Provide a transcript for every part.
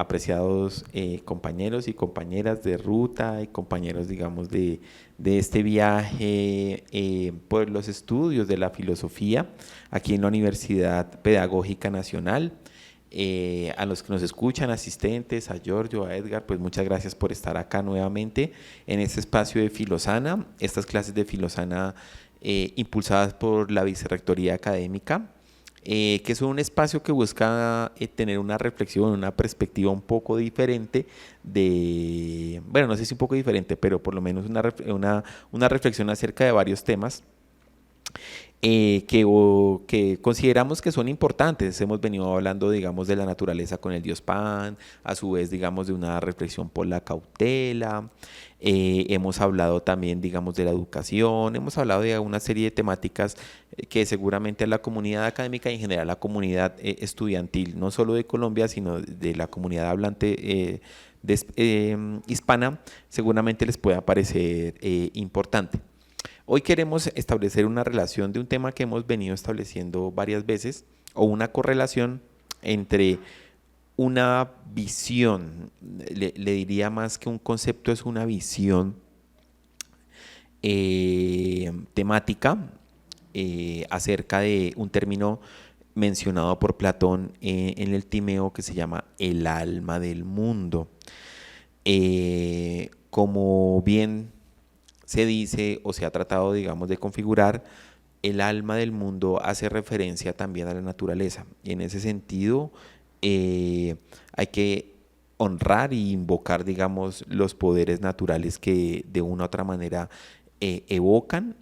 apreciados compañeros y compañeras de ruta y compañeros, digamos, de este viaje por los estudios de la filosofía aquí en la Universidad Pedagógica Nacional. A los que nos escuchan, asistentes, a Giorgio, a Edgar, pues muchas gracias por estar acá nuevamente en este espacio de Filosana, estas clases de Filosana impulsadas por la Vicerrectoría Académica, que es un espacio que busca tener una reflexión, una perspectiva un poco diferente de, bueno, no sé si un poco diferente, pero por lo menos una reflexión acerca de varios temas que consideramos que son importantes. Hemos venido hablando, digamos, de la naturaleza con el dios Pan, a su vez, digamos, de una reflexión por la cautela. Hemos hablado también, digamos, de la educación. Hemos hablado de una serie de temáticas que seguramente a la comunidad académica y en general a la comunidad estudiantil, no solo de Colombia, sino de la comunidad hablante hispana, seguramente les pueda parecer importante. Hoy queremos establecer una relación de un tema que hemos venido estableciendo varias veces, o una correlación entre una visión, le diría más que un concepto, es una visión temática acerca de un término mencionado por Platón en el Timeo que se llama el alma del mundo. Como bien se dice o se ha tratado, digamos, de configurar, el alma del mundo hace referencia también a la naturaleza. Y en ese sentido hay que honrar y invocar, digamos, los poderes naturales que de una u otra manera evocan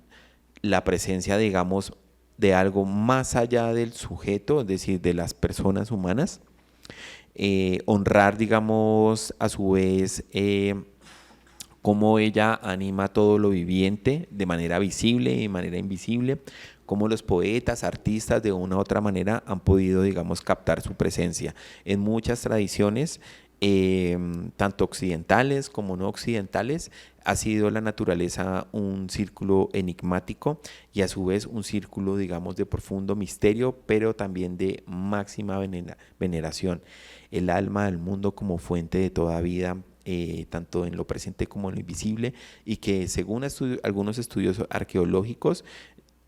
la presencia, digamos, de algo más allá del sujeto, es decir, de las personas humanas. Honrar, digamos, a su vez, cómo ella anima todo lo viviente de manera visible y de manera invisible, cómo los poetas, artistas de una u otra manera han podido, digamos, captar su presencia. En muchas tradiciones, tanto occidentales como no occidentales, ha sido la naturaleza un círculo enigmático y a su vez un círculo, digamos, de profundo misterio, pero también de máxima veneración. El alma del mundo como fuente de toda vida, tanto en lo presente como en lo invisible, y que según algunos estudios arqueológicos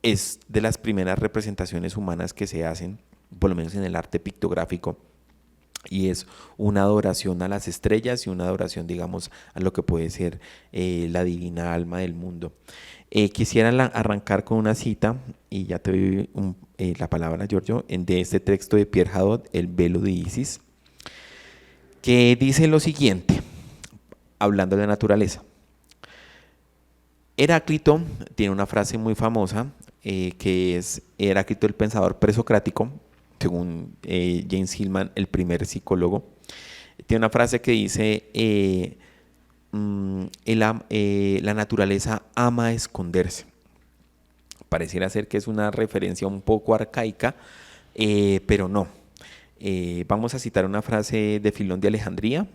es de las primeras representaciones humanas que se hacen, por lo menos en el arte pictográfico, y es una adoración a las estrellas y una adoración, digamos, a lo que puede ser la divina alma del mundo. Quisiera arrancar con una cita, y ya te doy la palabra, Giorgio, de este texto de Pierre Hadot, El velo de Isis, que dice lo siguiente, hablando de la naturaleza. Heráclito tiene una frase muy famosa, que es Heráclito el pensador presocrático, según James Hillman, el primer psicólogo. Tiene una frase que dice, la naturaleza ama esconderse. Pareciera ser que es una referencia un poco arcaica, pero no. Vamos a citar una frase de Filón de Alejandría,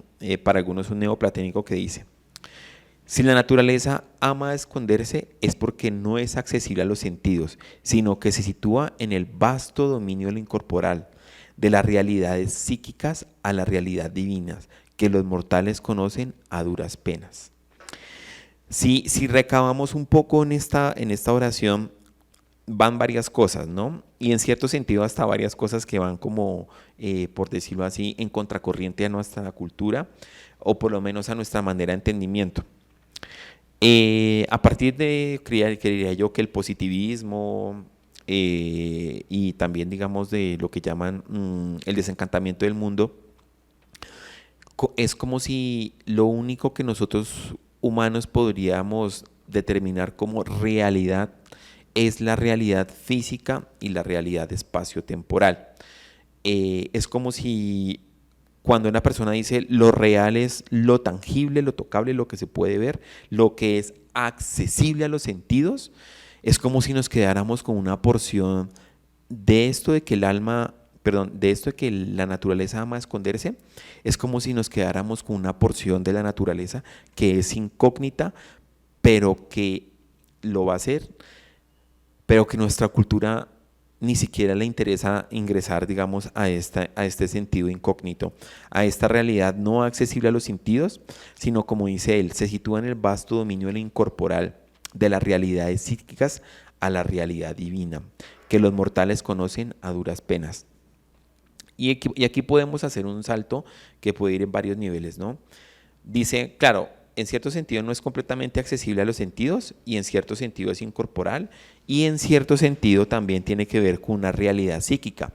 para algunos un neoplatónico, que dice: si la naturaleza ama esconderse es porque no es accesible a los sentidos, sino que se sitúa en el vasto dominio de lo incorporal, de las realidades psíquicas a las realidades divinas, que los mortales conocen a duras penas. Si recabamos un poco en esta oración, van varias cosas, ¿no? Y en cierto sentido hasta varias cosas que van como, por decirlo así, en contracorriente a nuestra cultura, o por lo menos a nuestra manera de entendimiento. A partir de, creería yo, que el positivismo y también, digamos, de lo que llaman el desencantamiento del mundo, es como si lo único que nosotros humanos podríamos determinar como realidad es la realidad física y la realidad espacio-temporal. Es como si cuando una persona dice lo real es lo tangible, lo tocable, lo que se puede ver, lo que es accesible a los sentidos, es como si nos quedáramos con una porción de esto de que el alma, perdón, de esto de que la naturaleza ama esconderse, es como si nos quedáramos con una porción de la naturaleza que es incógnita, pero que lo va a ser, pero que nuestra cultura ni siquiera le interesa ingresar, digamos, a este sentido incógnito, a esta realidad no accesible a los sentidos, sino como dice él, se sitúa en el vasto dominio de lo incorporal, de las realidades psíquicas a la realidad divina, que los mortales conocen a duras penas. Y aquí podemos hacer un salto que puede ir en varios niveles, ¿no? Dice, claro, en cierto sentido no es completamente accesible a los sentidos y en cierto sentido es incorporal y en cierto sentido también tiene que ver con una realidad psíquica.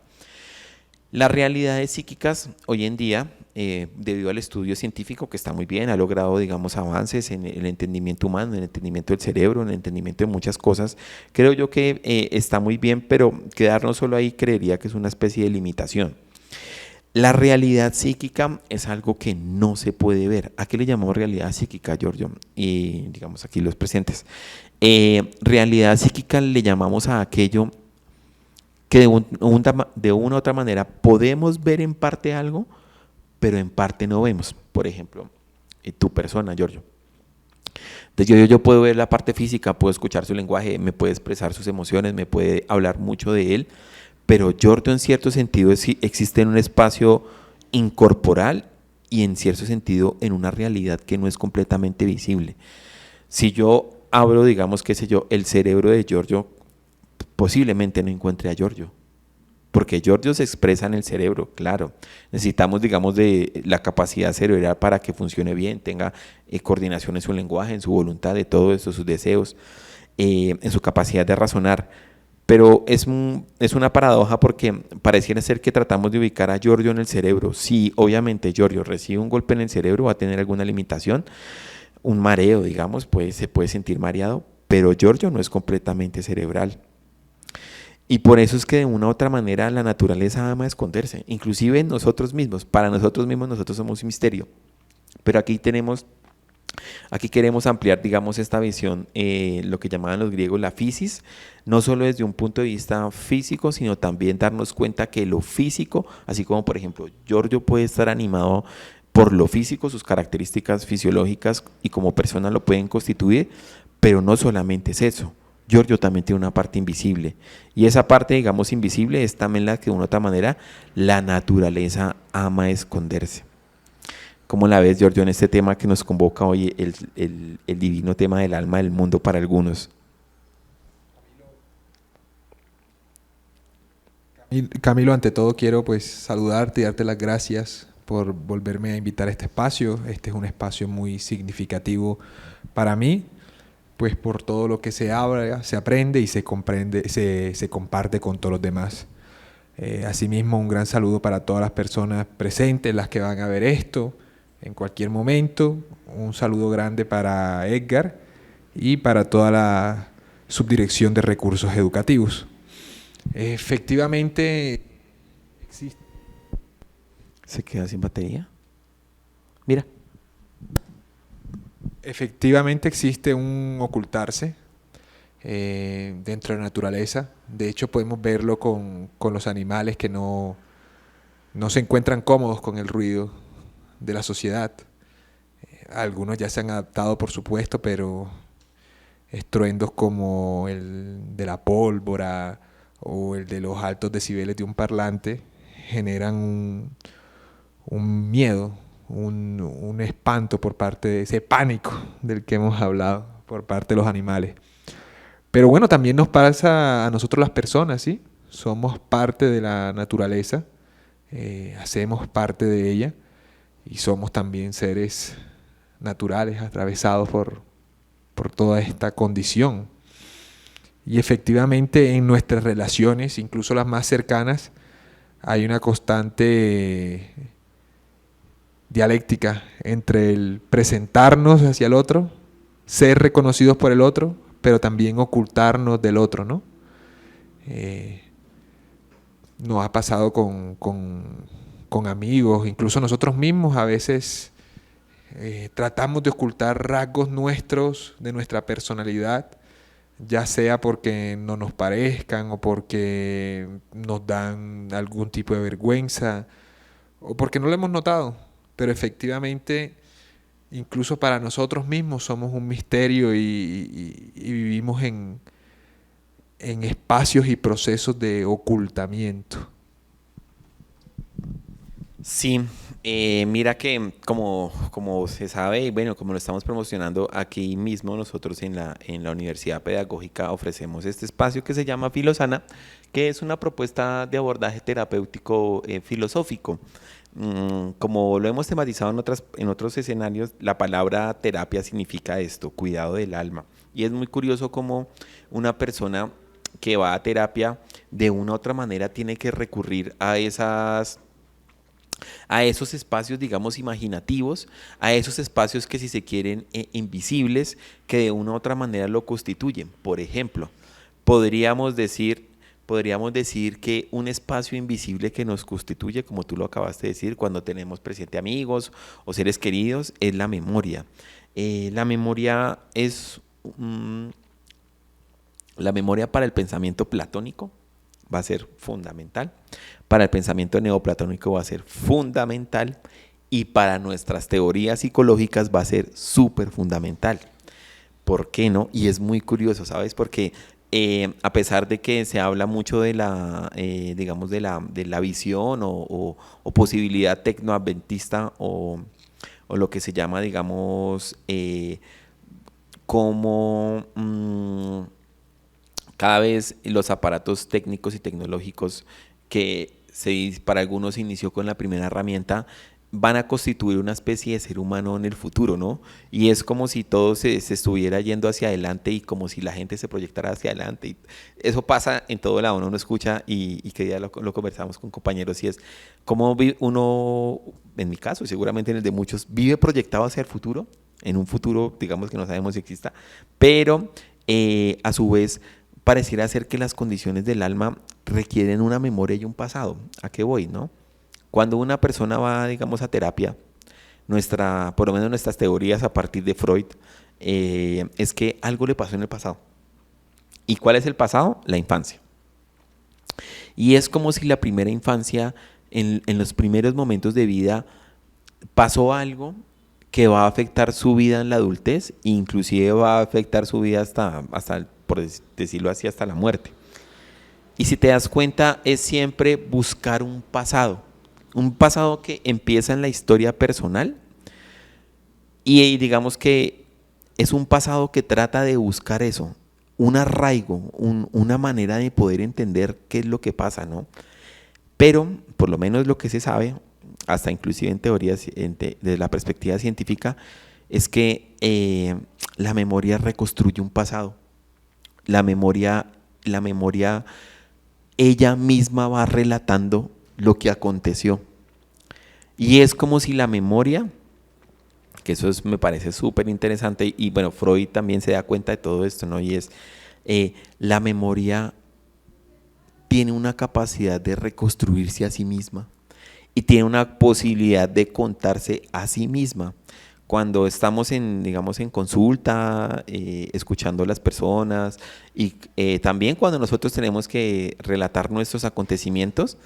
Las realidades psíquicas hoy en día, debido al estudio científico que está muy bien, ha logrado, digamos, avances en el entendimiento humano, en el entendimiento del cerebro, en el entendimiento de muchas cosas, creo yo que está muy bien, pero quedarnos solo ahí creería que es una especie de limitación. La realidad psíquica es algo que no se puede ver. ¿A qué le llamamos realidad psíquica, Giorgio? Y digamos aquí los presentes. Realidad psíquica le llamamos a aquello que de una u otra manera podemos ver en parte algo, pero en parte no vemos. Por ejemplo, tu persona, Giorgio. Entonces yo puedo ver la parte física, puedo escuchar su lenguaje, me puede expresar sus emociones, me puede hablar mucho de él, pero Giorgio en cierto sentido existe en un espacio incorporal y en cierto sentido en una realidad que no es completamente visible. Si yo abro, digamos, qué sé yo, el cerebro de Giorgio, posiblemente no encuentre a Giorgio. Porque Giorgio se expresa en el cerebro, claro. Necesitamos, digamos, de la capacidad cerebral para que funcione bien, tenga coordinación en su lenguaje, en su voluntad, de todo eso, sus deseos, en su capacidad de razonar. Pero es una paradoja porque pareciera ser que tratamos de ubicar a Giorgio en el cerebro. Sí, obviamente Giorgio recibe un golpe en el cerebro, va a tener alguna limitación, un mareo, digamos, se puede sentir mareado, pero Giorgio no es completamente cerebral. Y por eso es que de una u otra manera la naturaleza ama esconderse, inclusive nosotros mismos. Para nosotros mismos nosotros somos un misterio. Pero aquí queremos ampliar, digamos, esta visión, lo que llamaban los griegos la physis, no solo desde un punto de vista físico, sino también darnos cuenta que lo físico, así como por ejemplo Giorgio puede estar animado por lo físico, sus características fisiológicas y como persona lo pueden constituir, pero no solamente es eso. Giorgio también tiene una parte invisible y esa parte, digamos, invisible es también la que de una u otra manera la naturaleza ama esconderse. ¿Cómo la ves, Giorgio, en este tema que nos convoca hoy, el divino tema del alma del mundo para algunos? Camilo, ante todo quiero pues saludarte y darte las gracias por volverme a invitar a este espacio. Este es un espacio muy significativo para mí, pues por todo lo que se habla, se aprende y se comprende, se comparte con todos los demás. Asimismo, un gran saludo para todas las personas presentes, las que van a ver esto en cualquier momento. Un saludo grande para Edgar y para toda la Subdirección de Recursos Educativos. Efectivamente, existe. ¿Se queda sin batería? Mira. Efectivamente existe un ocultarse dentro de la naturaleza. De hecho, podemos verlo con los animales que no se encuentran cómodos con el ruido de la sociedad. Algunos ya se han adaptado, por supuesto, pero estruendos como el de la pólvora o el de los altos decibeles de un parlante generan un miedo, un espanto por parte de ese pánico del que hemos hablado por parte de los animales. Pero bueno, también nos pasa a nosotros las personas, ¿sí? Somos parte de la naturaleza, hacemos parte de ella y somos también seres naturales atravesados por toda esta condición. Y efectivamente en nuestras relaciones, incluso las más cercanas, hay una constante dialéctica entre el presentarnos hacia el otro, ser reconocidos por el otro, pero también ocultarnos del otro, ¿no? Nos ha pasado con amigos, incluso nosotros mismos a veces tratamos de ocultar rasgos nuestros, de nuestra personalidad, ya sea porque no nos parezcan o porque nos dan algún tipo de vergüenza o porque no lo hemos notado, pero efectivamente incluso para nosotros mismos somos un misterio y vivimos en espacios y procesos de ocultamiento. Sí, mira que como se sabe, y bueno, como lo estamos promocionando aquí mismo nosotros en la Universidad Pedagógica ofrecemos este espacio que se llama Filosana, que es una propuesta de abordaje terapéutico filosófico. Como lo hemos tematizado en otros escenarios, la palabra terapia significa esto, cuidado del alma. Y es muy curioso cómo una persona que va a terapia de una u otra manera tiene que recurrir a esos espacios, digamos, imaginativos, a esos espacios que si se quieren invisibles, que de una u otra manera lo constituyen. Por ejemplo, podríamos decir, podríamos decir que un espacio invisible que nos constituye, como tú lo acabaste de decir, cuando tenemos presente amigos o seres queridos, es la memoria. La memoria es la memoria para el pensamiento platónico va a ser fundamental, para el pensamiento neoplatónico va a ser fundamental y para nuestras teorías psicológicas va a ser súper fundamental. ¿Por qué no? Y es muy curioso, ¿sabes? Porque a pesar de que se habla mucho de digamos, de la visión o posibilidad tecnoadventista o lo que se llama, digamos, como cada vez los aparatos técnicos y tecnológicos que para algunos se inició con la primera herramienta van a constituir una especie de ser humano en el futuro, ¿no? Y es como si todo se estuviera yendo hacia adelante y como si la gente se proyectara hacia adelante. Y eso pasa en todo lado, uno escucha y que ya lo conversamos con compañeros y es como uno, en mi caso y seguramente en el de muchos, vive proyectado hacia el futuro, en un futuro, digamos que no sabemos si exista, pero a su vez pareciera ser que las condiciones del alma requieren una memoria y un pasado. ¿A qué voy, no? Cuando una persona va, digamos, a terapia, por lo menos nuestras teorías a partir de Freud, es que algo le pasó en el pasado. ¿Y cuál es el pasado? La infancia. Y es como si la primera infancia, en los primeros momentos de vida, pasó algo que va a afectar su vida en la adultez, e inclusive va a afectar su vida hasta por decirlo así, hasta la muerte. Y si te das cuenta, es siempre buscar un pasado que empieza en la historia personal y digamos que es un pasado que trata de buscar eso, un arraigo, una manera de poder entender qué es lo que pasa, ¿no? Pero, por lo menos lo que se sabe, hasta inclusive en teorías, desde la perspectiva científica, es que la memoria reconstruye un pasado. La memoria, ella misma va relatando lo que aconteció. Y es como si la memoria, que eso me parece súper interesante, y bueno, Freud también se da cuenta de todo esto, ¿no? Y es, la memoria tiene una capacidad de reconstruirse a sí misma y tiene una posibilidad de contarse a sí misma. Cuando estamos digamos, en consulta, escuchando a las personas y también cuando nosotros tenemos que relatar nuestros acontecimientos,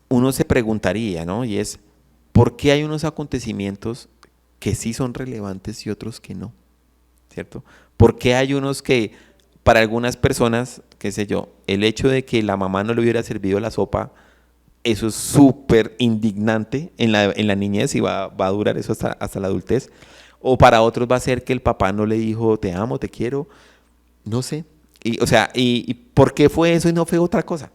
uno se preguntaría, ¿no? Y es, ¿por qué hay unos acontecimientos que sí son relevantes y otros que no? ¿Cierto? ¿Por qué hay unos que para algunas personas, qué sé yo, el hecho de que la mamá no le hubiera servido la sopa, eso es súper indignante en la niñez y va a durar eso hasta la adultez? O para otros va a ser que el papá no le dijo te amo, te quiero, no sé. O sea, ¿y por qué fue eso y no fue otra cosa?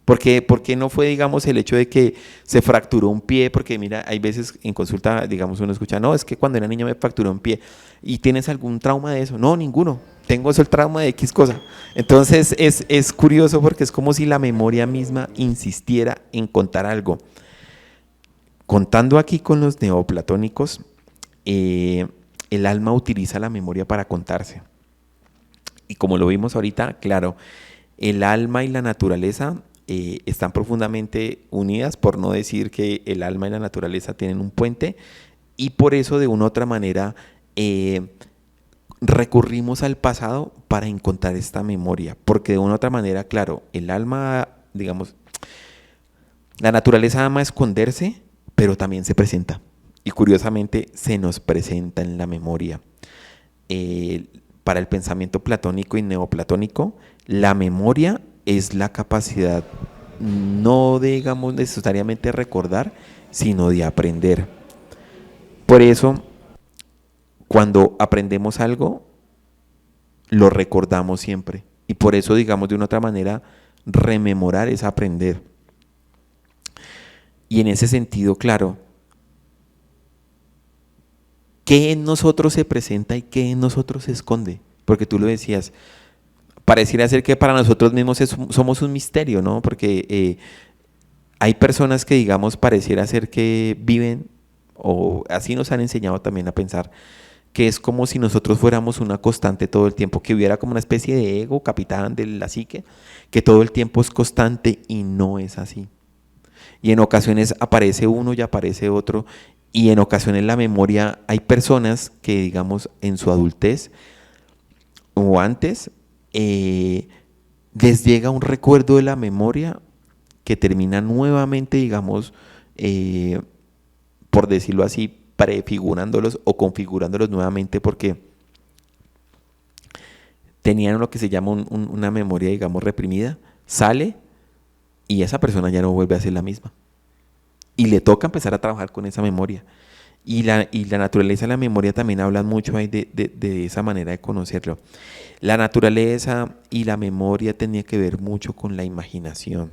¿Por qué no fue, digamos, el hecho de que se fracturó un pie? Porque mira, hay veces en consulta, digamos, uno escucha, no, es que cuando era niño me fracturó un pie. ¿Y tienes algún trauma de eso? No, ninguno. Tengo eso el trauma de X cosa. Entonces es curioso porque es como si la memoria misma insistiera en contar algo. Contando aquí con los neoplatónicos, el alma utiliza la memoria para contarse. Y como lo vimos ahorita, claro, el alma y la naturaleza están profundamente unidas, por no decir que el alma y la naturaleza tienen un puente, y por eso de una u otra manera recurrimos al pasado para encontrar esta memoria, porque de una u otra manera, claro, el alma, digamos, la naturaleza ama esconderse, pero también se presenta, y curiosamente se nos presenta en la memoria. para el pensamiento platónico y neoplatónico, la memoria es la capacidad no de, digamos, necesariamente recordar, sino de aprender. Por eso, cuando aprendemos algo, lo recordamos siempre. Y por eso, digamos, de una otra manera, rememorar es aprender. Y en ese sentido, claro, ¿qué en nosotros se presenta y qué en nosotros se esconde? Porque tú lo decías, pareciera ser que para nosotros mismos somos un misterio, ¿no? Porque hay personas que, digamos, pareciera ser que viven, o así nos han enseñado también a pensar, que es como si nosotros fuéramos una constante todo el tiempo, que hubiera como una especie de ego, capitán de la psique, que todo el tiempo es constante y no es así. Y en ocasiones aparece uno y aparece otro, y en ocasiones la memoria, hay personas que, digamos, en su adultez o antes, les llega un recuerdo de la memoria que termina nuevamente, digamos, por decirlo así, prefigurándolos o configurándolos nuevamente porque tenían lo que se llama una memoria, digamos, reprimida, sale y esa persona ya no vuelve a ser la misma. Y le toca empezar a trabajar con esa memoria. Y la naturaleza y la memoria también hablan mucho ahí de esa manera de conocerlo. La naturaleza y la memoria tenía que ver mucho con la imaginación.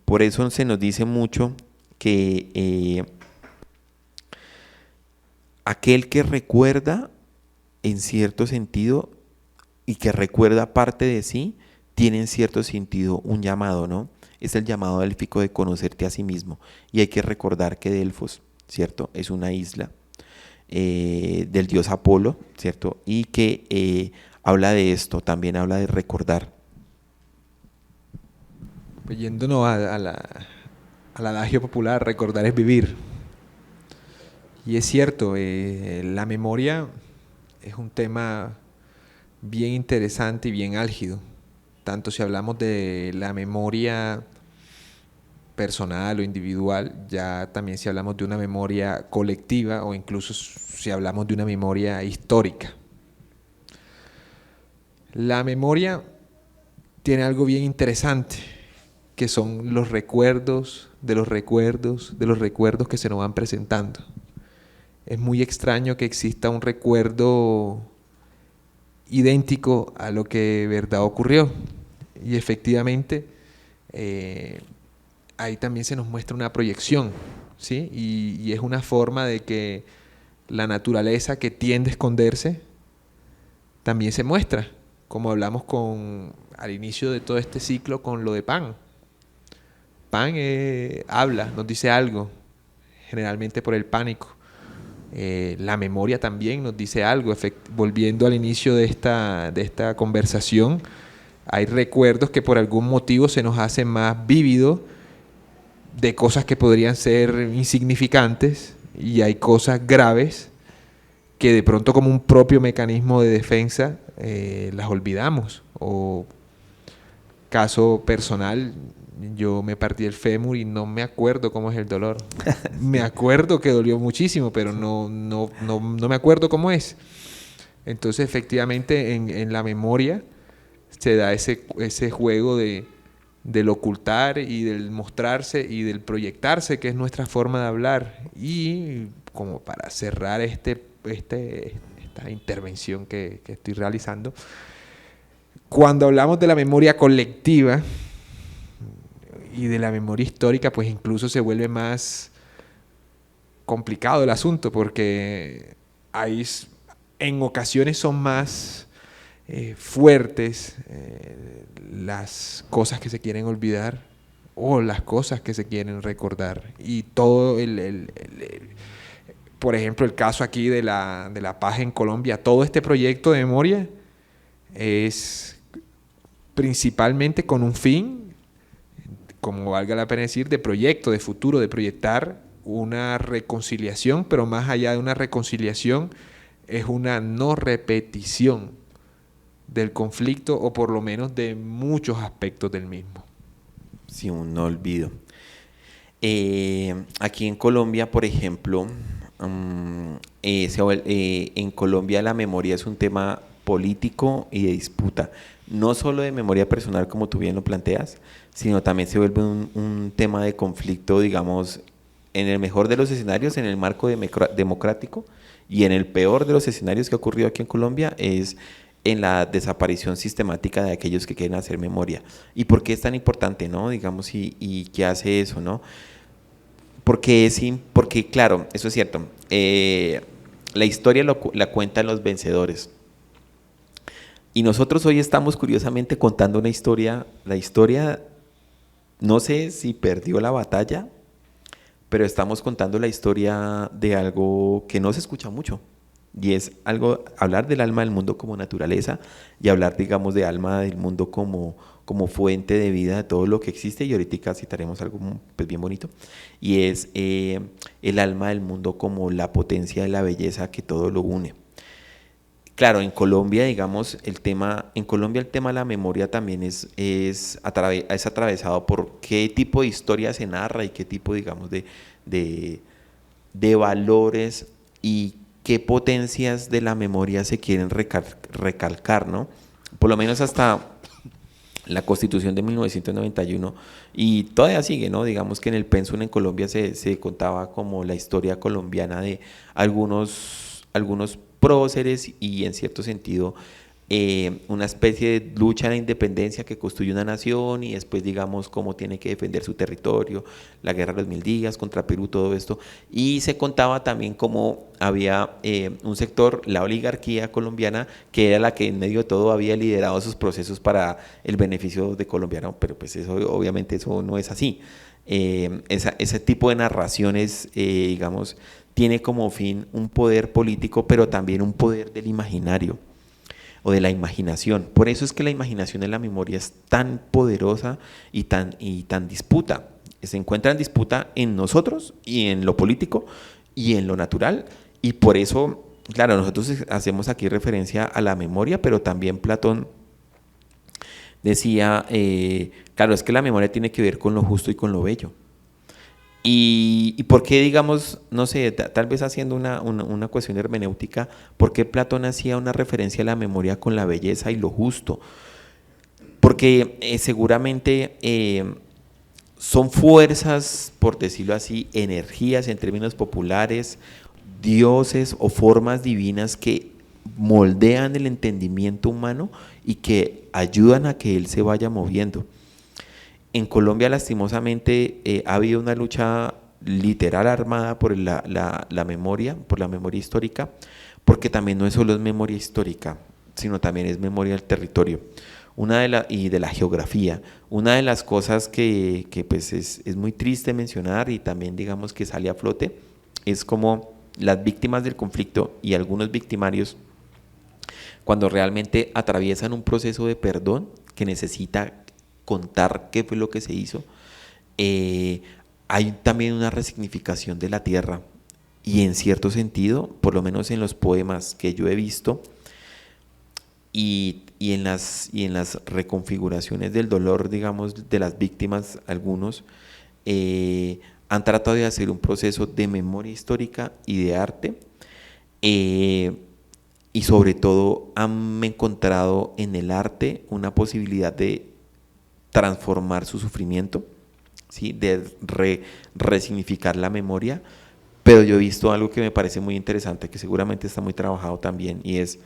Por eso se nos dice mucho que aquel que recuerda en cierto sentido y que recuerda parte de sí, tiene en cierto sentido un llamado, ¿no? Es el llamado élfico de conocerte a sí mismo. Y hay que recordar que Delfos, ¿cierto? Es una isla del dios Apolo, ¿cierto? Y que habla de esto, también habla de recordar. Pues yéndonos al adagio popular, recordar es vivir. Y es cierto, la memoria es un tema bien interesante y bien álgido. Tanto si hablamos de la memoria personal o individual, ya también si hablamos de una memoria colectiva o incluso si hablamos de una memoria histórica. La memoria tiene algo bien interesante, que son los recuerdos de los recuerdos de los recuerdos que se nos van presentando. Es muy extraño que exista un recuerdo idéntico a lo que de verdad ocurrió. Y efectivamente, ahí también se nos muestra una proyección, ¿sí? Y es una forma de que la naturaleza que tiende a esconderse también se muestra, como hablamos al inicio de todo este ciclo con lo de Pan. Pan habla, nos dice algo, generalmente por el pánico. La memoria también nos dice algo. Volviendo al inicio de esta conversación, hay recuerdos que por algún motivo se nos hacen más vívidos de cosas que podrían ser insignificantes, y hay cosas graves que de pronto, como un propio mecanismo de defensa, las olvidamos. O caso personal, yo me partí el fémur y no me acuerdo cómo es el dolor. Me acuerdo que dolió muchísimo, pero no me acuerdo cómo es. Entonces, efectivamente, en la memoria se da ese juego del ocultar y del mostrarse y del proyectarse, que es nuestra forma de hablar. Y como para cerrar esta intervención que estoy realizando, cuando hablamos de la memoria colectiva y de la memoria histórica, pues incluso se vuelve más complicado el asunto, porque en ocasiones son más fuertes las cosas que se quieren olvidar o las cosas que se quieren recordar. Y todo por ejemplo, el caso aquí de la paz en Colombia, todo este proyecto de memoria es principalmente con un fin, como valga la pena decir, de proyecto, de futuro, de proyectar una reconciliación, pero más allá de una reconciliación, es una no repetición del conflicto, o por lo menos de muchos aspectos del mismo. Sí, un no olvido. Aquí en Colombia, por ejemplo, en Colombia la memoria es un tema político y de disputa, no solo de memoria personal como tú bien lo planteas, sino también se vuelve un tema de conflicto, digamos, en el mejor de los escenarios, en el marco democrático, y en el peor de los escenarios que ha ocurrido aquí en Colombia es en la desaparición sistemática de aquellos que quieren hacer memoria. ¿Y por qué es tan importante, no? Digamos, y qué hace eso, ¿no? Porque claro, eso es cierto. La historia la cuentan los vencedores. Y nosotros hoy estamos curiosamente contando una historia. La historia, no sé si perdió la batalla, pero estamos contando la historia de algo que no se escucha mucho. Y es hablar del alma del mundo como naturaleza y hablar, digamos, de alma del mundo como fuente de vida de todo lo que existe. Y ahorita citaremos algo pues, bien bonito. Y es el alma del mundo como la potencia de la belleza que todo lo une. Claro, en Colombia, digamos, en Colombia el tema de la memoria también es atravesado por qué tipo de historia se narra y qué tipo, digamos, de, de valores y qué potencias de la memoria se quieren recalcar, ¿no? Por lo menos hasta la Constitución de 1991 y todavía sigue, ¿no? Digamos que en el Pensum en Colombia se contaba como la historia colombiana de algunos próceres y en cierto sentido una especie de lucha a la independencia que construye una nación y después digamos cómo tiene que defender su territorio, la guerra de los 1000 días contra Perú, todo esto. Y se contaba también cómo había un sector, la oligarquía colombiana, que era la que en medio de todo había liderado esos procesos para el beneficio de Colombia, ¿no? Pero pues eso obviamente eso no es así. Ese tipo de narraciones, digamos, tiene como fin un poder político, pero también un poder del imaginario o de la imaginación. Por eso es que la imaginación de la memoria es tan poderosa y tan disputa. Se encuentra en disputa en nosotros y en lo político y en lo natural. Y por eso, claro, nosotros hacemos aquí referencia a la memoria, pero también Platón decía, claro, es que la memoria tiene que ver con lo justo y con lo bello. Y por qué, digamos, no sé, tal vez haciendo una cuestión hermenéutica, ¿por qué Platón hacía una referencia a la memoria con la belleza y lo justo? Porque seguramente son fuerzas, por decirlo así, energías en términos populares, dioses o formas divinas que moldean el entendimiento humano y que ayudan a que él se vaya moviendo. En Colombia, lastimosamente, ha habido una lucha literal armada por la memoria, por la memoria histórica, porque también no es solo es memoria histórica, sino también es memoria del territorio y de la geografía. Una de las cosas que pues es muy triste mencionar y también digamos que sale a flote, es como las víctimas del conflicto y algunos victimarios, cuando realmente atraviesan un proceso de perdón que necesita contar qué fue lo que se hizo, hay también una resignificación de la tierra y en cierto sentido, por lo menos en los poemas que yo he visto y en las reconfiguraciones del dolor, digamos, de las víctimas, algunos han tratado de hacer un proceso de memoria histórica y de arte, y sobre todo han encontrado en el arte una posibilidad de transformar su sufrimiento, ¿sí? De resignificar la memoria, pero yo he visto algo que me parece muy interesante, que seguramente está muy trabajado también, y es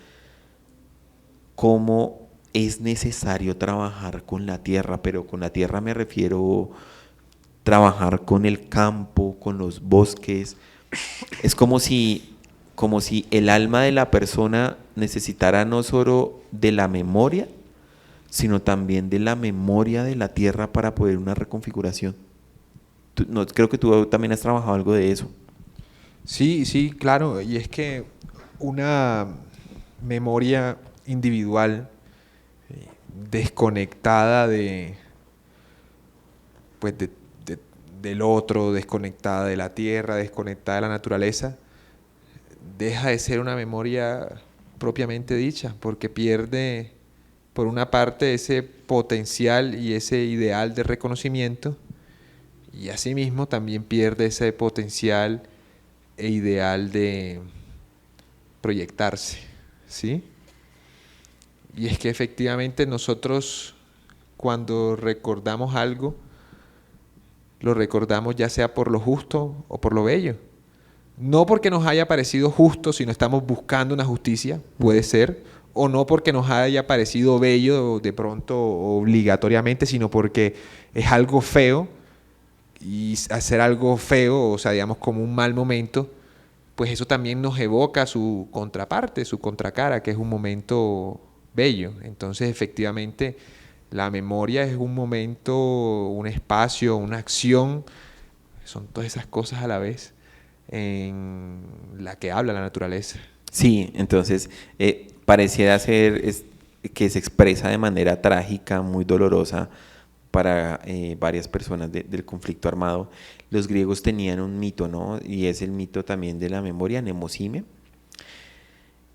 cómo es necesario trabajar con la tierra, pero con la tierra me refiero trabajar con el campo, con los bosques. Es como si el alma de la persona necesitara no solo de la memoria, sino también de la memoria de la tierra para poder una reconfiguración. No, creo que tú también has trabajado algo de eso. Sí, sí, claro. Y es que una memoria individual desconectada pues del otro, desconectada de la tierra, desconectada de la naturaleza, deja de ser una memoria propiamente dicha, porque pierde, por una parte, ese potencial y ese ideal de reconocimiento, y asimismo también pierde ese potencial e ideal de proyectarse, ¿sí? Y es que efectivamente nosotros cuando recordamos algo, lo recordamos ya sea por lo justo o por lo bello. No porque nos haya parecido justo, sino estamos buscando una justicia, puede ser, o no porque nos haya parecido bello de pronto obligatoriamente, sino porque es algo feo, y hacer algo feo, o sea, digamos como un mal momento, pues eso también nos evoca su contraparte, su contracara, que es un momento bello. Entonces, efectivamente, la memoria es un momento, un espacio, una acción, son todas esas cosas a la vez en la que habla la naturaleza. Sí, entonces pareciera ser que se expresa de manera trágica, muy dolorosa para varias personas del conflicto armado. Los griegos tenían un mito, ¿no? Y es el mito también de la memoria, Mnemosine.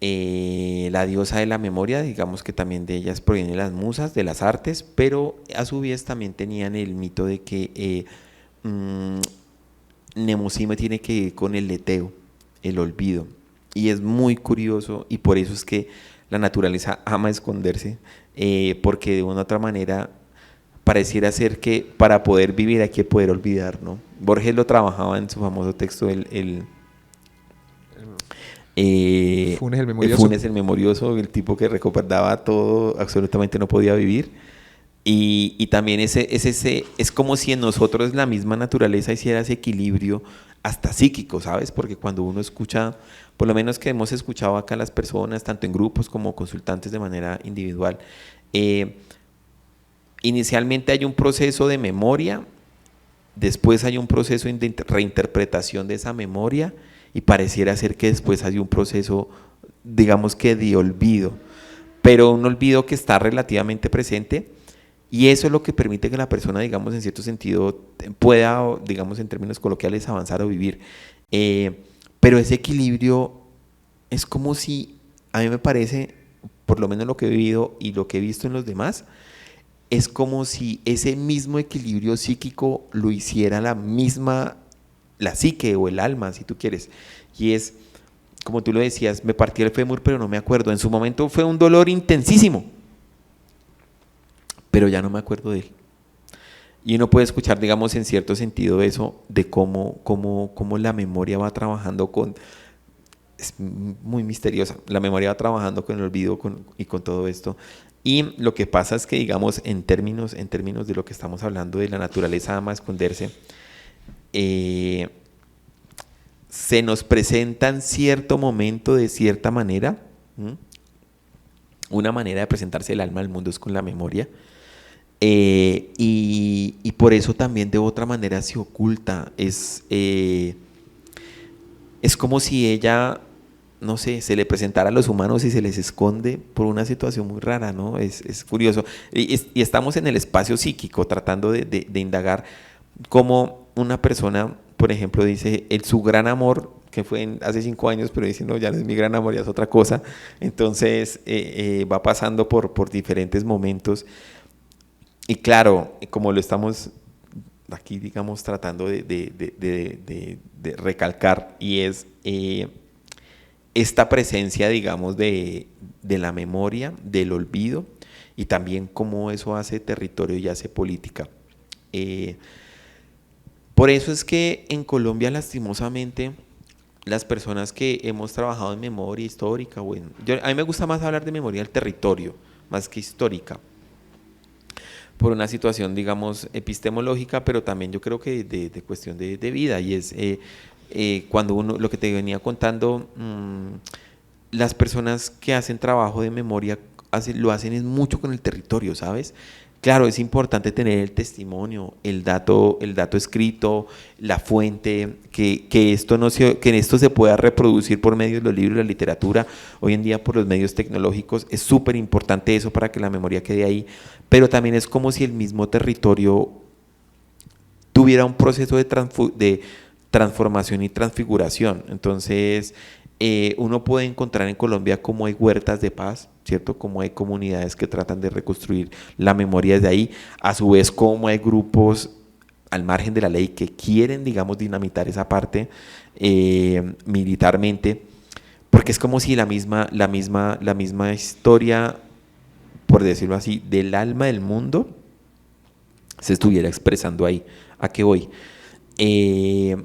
La diosa de la memoria, digamos que también de ellas provienen las musas, de las artes, pero a su vez también tenían el mito de que Mnemosine tiene que ir con el leteo, el olvido. Y es muy curioso y por eso es que la naturaleza ama esconderse, porque de una u otra manera pareciera ser que para poder vivir hay que poder olvidar, ¿no? Borges lo trabajaba en su famoso texto, Funes el el memorioso. Funes el memorioso, el tipo que recordaba todo, absolutamente no podía vivir. Y también es como si en nosotros la misma naturaleza hiciera ese equilibrio hasta psíquico, ¿sabes? Porque cuando uno escucha, por lo menos que hemos escuchado acá las personas, tanto en grupos como consultantes de manera individual, inicialmente hay un proceso de memoria, después hay un proceso de reinterpretación de esa memoria y pareciera ser que después hay un proceso, digamos que de olvido, pero un olvido que está relativamente presente. Y eso es lo que permite que la persona, digamos, en cierto sentido, pueda, digamos, en términos coloquiales, avanzar o vivir. Pero ese equilibrio es como si, a mí me parece, por lo menos lo que he vivido y lo que he visto en los demás, es como si ese mismo equilibrio psíquico lo hiciera la psique o el alma, si tú quieres. Y es, como tú lo decías, me partí el fémur, pero no me acuerdo. En su momento fue un dolor intensísimo, pero ya no me acuerdo de él. Y uno puede escuchar, digamos, en cierto sentido eso de cómo la memoria va trabajando con... Es muy misteriosa. La memoria va trabajando con el olvido y con todo esto. Y lo que pasa es que, digamos, en términos de lo que estamos hablando de la naturaleza ama esconderse, se nos presenta en cierto momento, de cierta manera, una manera de presentarse el alma al mundo es con la memoria. Y por eso también de otra manera se oculta. Es como si ella, no sé, se le presentara a los humanos y se les esconde por una situación muy rara, ¿no? Es curioso. Y estamos en el espacio psíquico tratando de indagar cómo una persona, por ejemplo, dice su gran amor, que fue hace 5 años, pero dice, no, ya no es mi gran amor, ya es otra cosa. Entonces va pasando por diferentes momentos. Y claro, como lo estamos aquí, digamos, tratando de recalcar, y es esta presencia, digamos, de la memoria, del olvido, y también cómo eso hace territorio y hace política. Por eso es que en Colombia, lastimosamente, las personas que hemos trabajado en memoria histórica, bueno, a mí me gusta más hablar de memoria del territorio, más que histórica, por una situación, digamos, epistemológica, pero también yo creo que de cuestión de vida, y es cuando uno, lo que te venía contando, las personas que hacen trabajo de memoria lo hacen es mucho con el territorio, ¿sabes? Claro, es importante tener el testimonio, el dato escrito, la fuente, que esto se pueda reproducir por medio de los libros y la literatura. Hoy en día por los medios tecnológicos es súper importante eso para que la memoria quede ahí, pero también es como si el mismo territorio tuviera un proceso de transformación y transfiguración. Entonces, uno puede encontrar en Colombia cómo hay huertas de paz, ¿cierto? Cómo hay comunidades que tratan de reconstruir la memoria desde ahí, a su vez cómo hay grupos al margen de la ley, que quieren, digamos, dinamitar esa parte militarmente, porque es como si la misma historia, por decirlo así, del alma del mundo se estuviera expresando ahí. ¿A qué voy? Eh,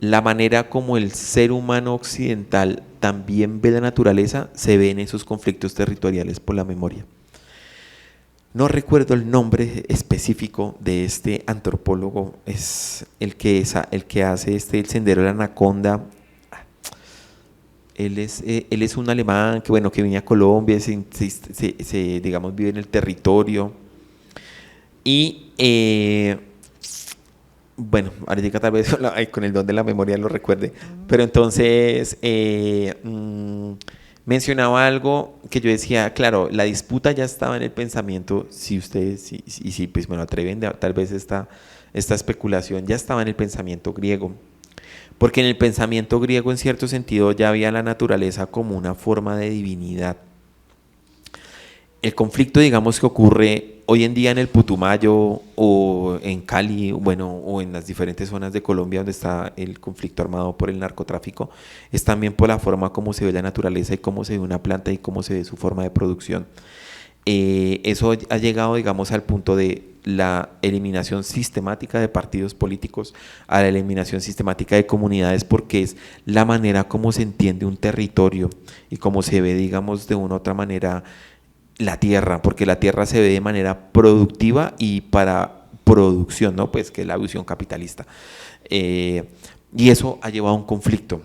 la manera como el ser humano occidental también ve la naturaleza se ve en esos conflictos territoriales por la memoria. No recuerdo el nombre específico de este antropólogo, es el que hace el sendero de la anaconda. Él es un alemán que, bueno, que viene a Colombia, digamos, vive en el territorio. Y bueno, ahorita tal vez con el don de la memoria lo recuerde, pero entonces mencionaba algo que yo decía, claro, la disputa ya estaba en el pensamiento, si ustedes, si pues me lo atreven, tal vez esta especulación ya estaba en el pensamiento griego, porque en el pensamiento griego en cierto sentido ya había la naturaleza como una forma de divinidad. El conflicto, digamos, que ocurre hoy en día en el Putumayo o en Cali, bueno, o en las diferentes zonas de Colombia donde está el conflicto armado por el narcotráfico, es también por la forma como se ve la naturaleza y cómo se ve una planta y cómo se ve su forma de producción. Eso ha llegado, digamos, al punto de la eliminación sistemática de partidos políticos, a la eliminación sistemática de comunidades, porque es la manera como se entiende un territorio y cómo se ve, digamos, de una u otra manera la tierra, porque la tierra se ve de manera productiva y para producción, ¿no? Pues que es la visión capitalista. Y eso ha llevado a un conflicto.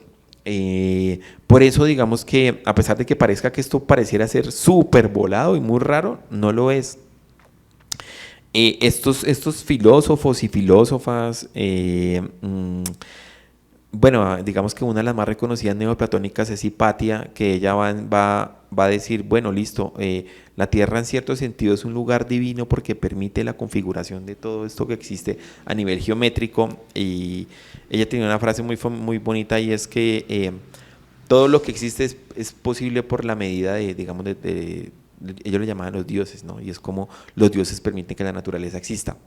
Por eso, digamos que a pesar de que parezca que esto pareciera ser súper volado y muy raro, no lo es. Estos filósofos y filósofas, bueno, digamos que una de las más reconocidas neoplatónicas es Hipatia, que ella va a decir, bueno, listo, la Tierra en cierto sentido es un lugar divino porque permite la configuración de todo esto que existe a nivel geométrico, y ella tiene una frase muy bonita, y es que todo lo que existe es posible por la medida de, digamos, ellos lo llamaban los dioses, ¿no? Y es como los dioses permiten que la naturaleza exista.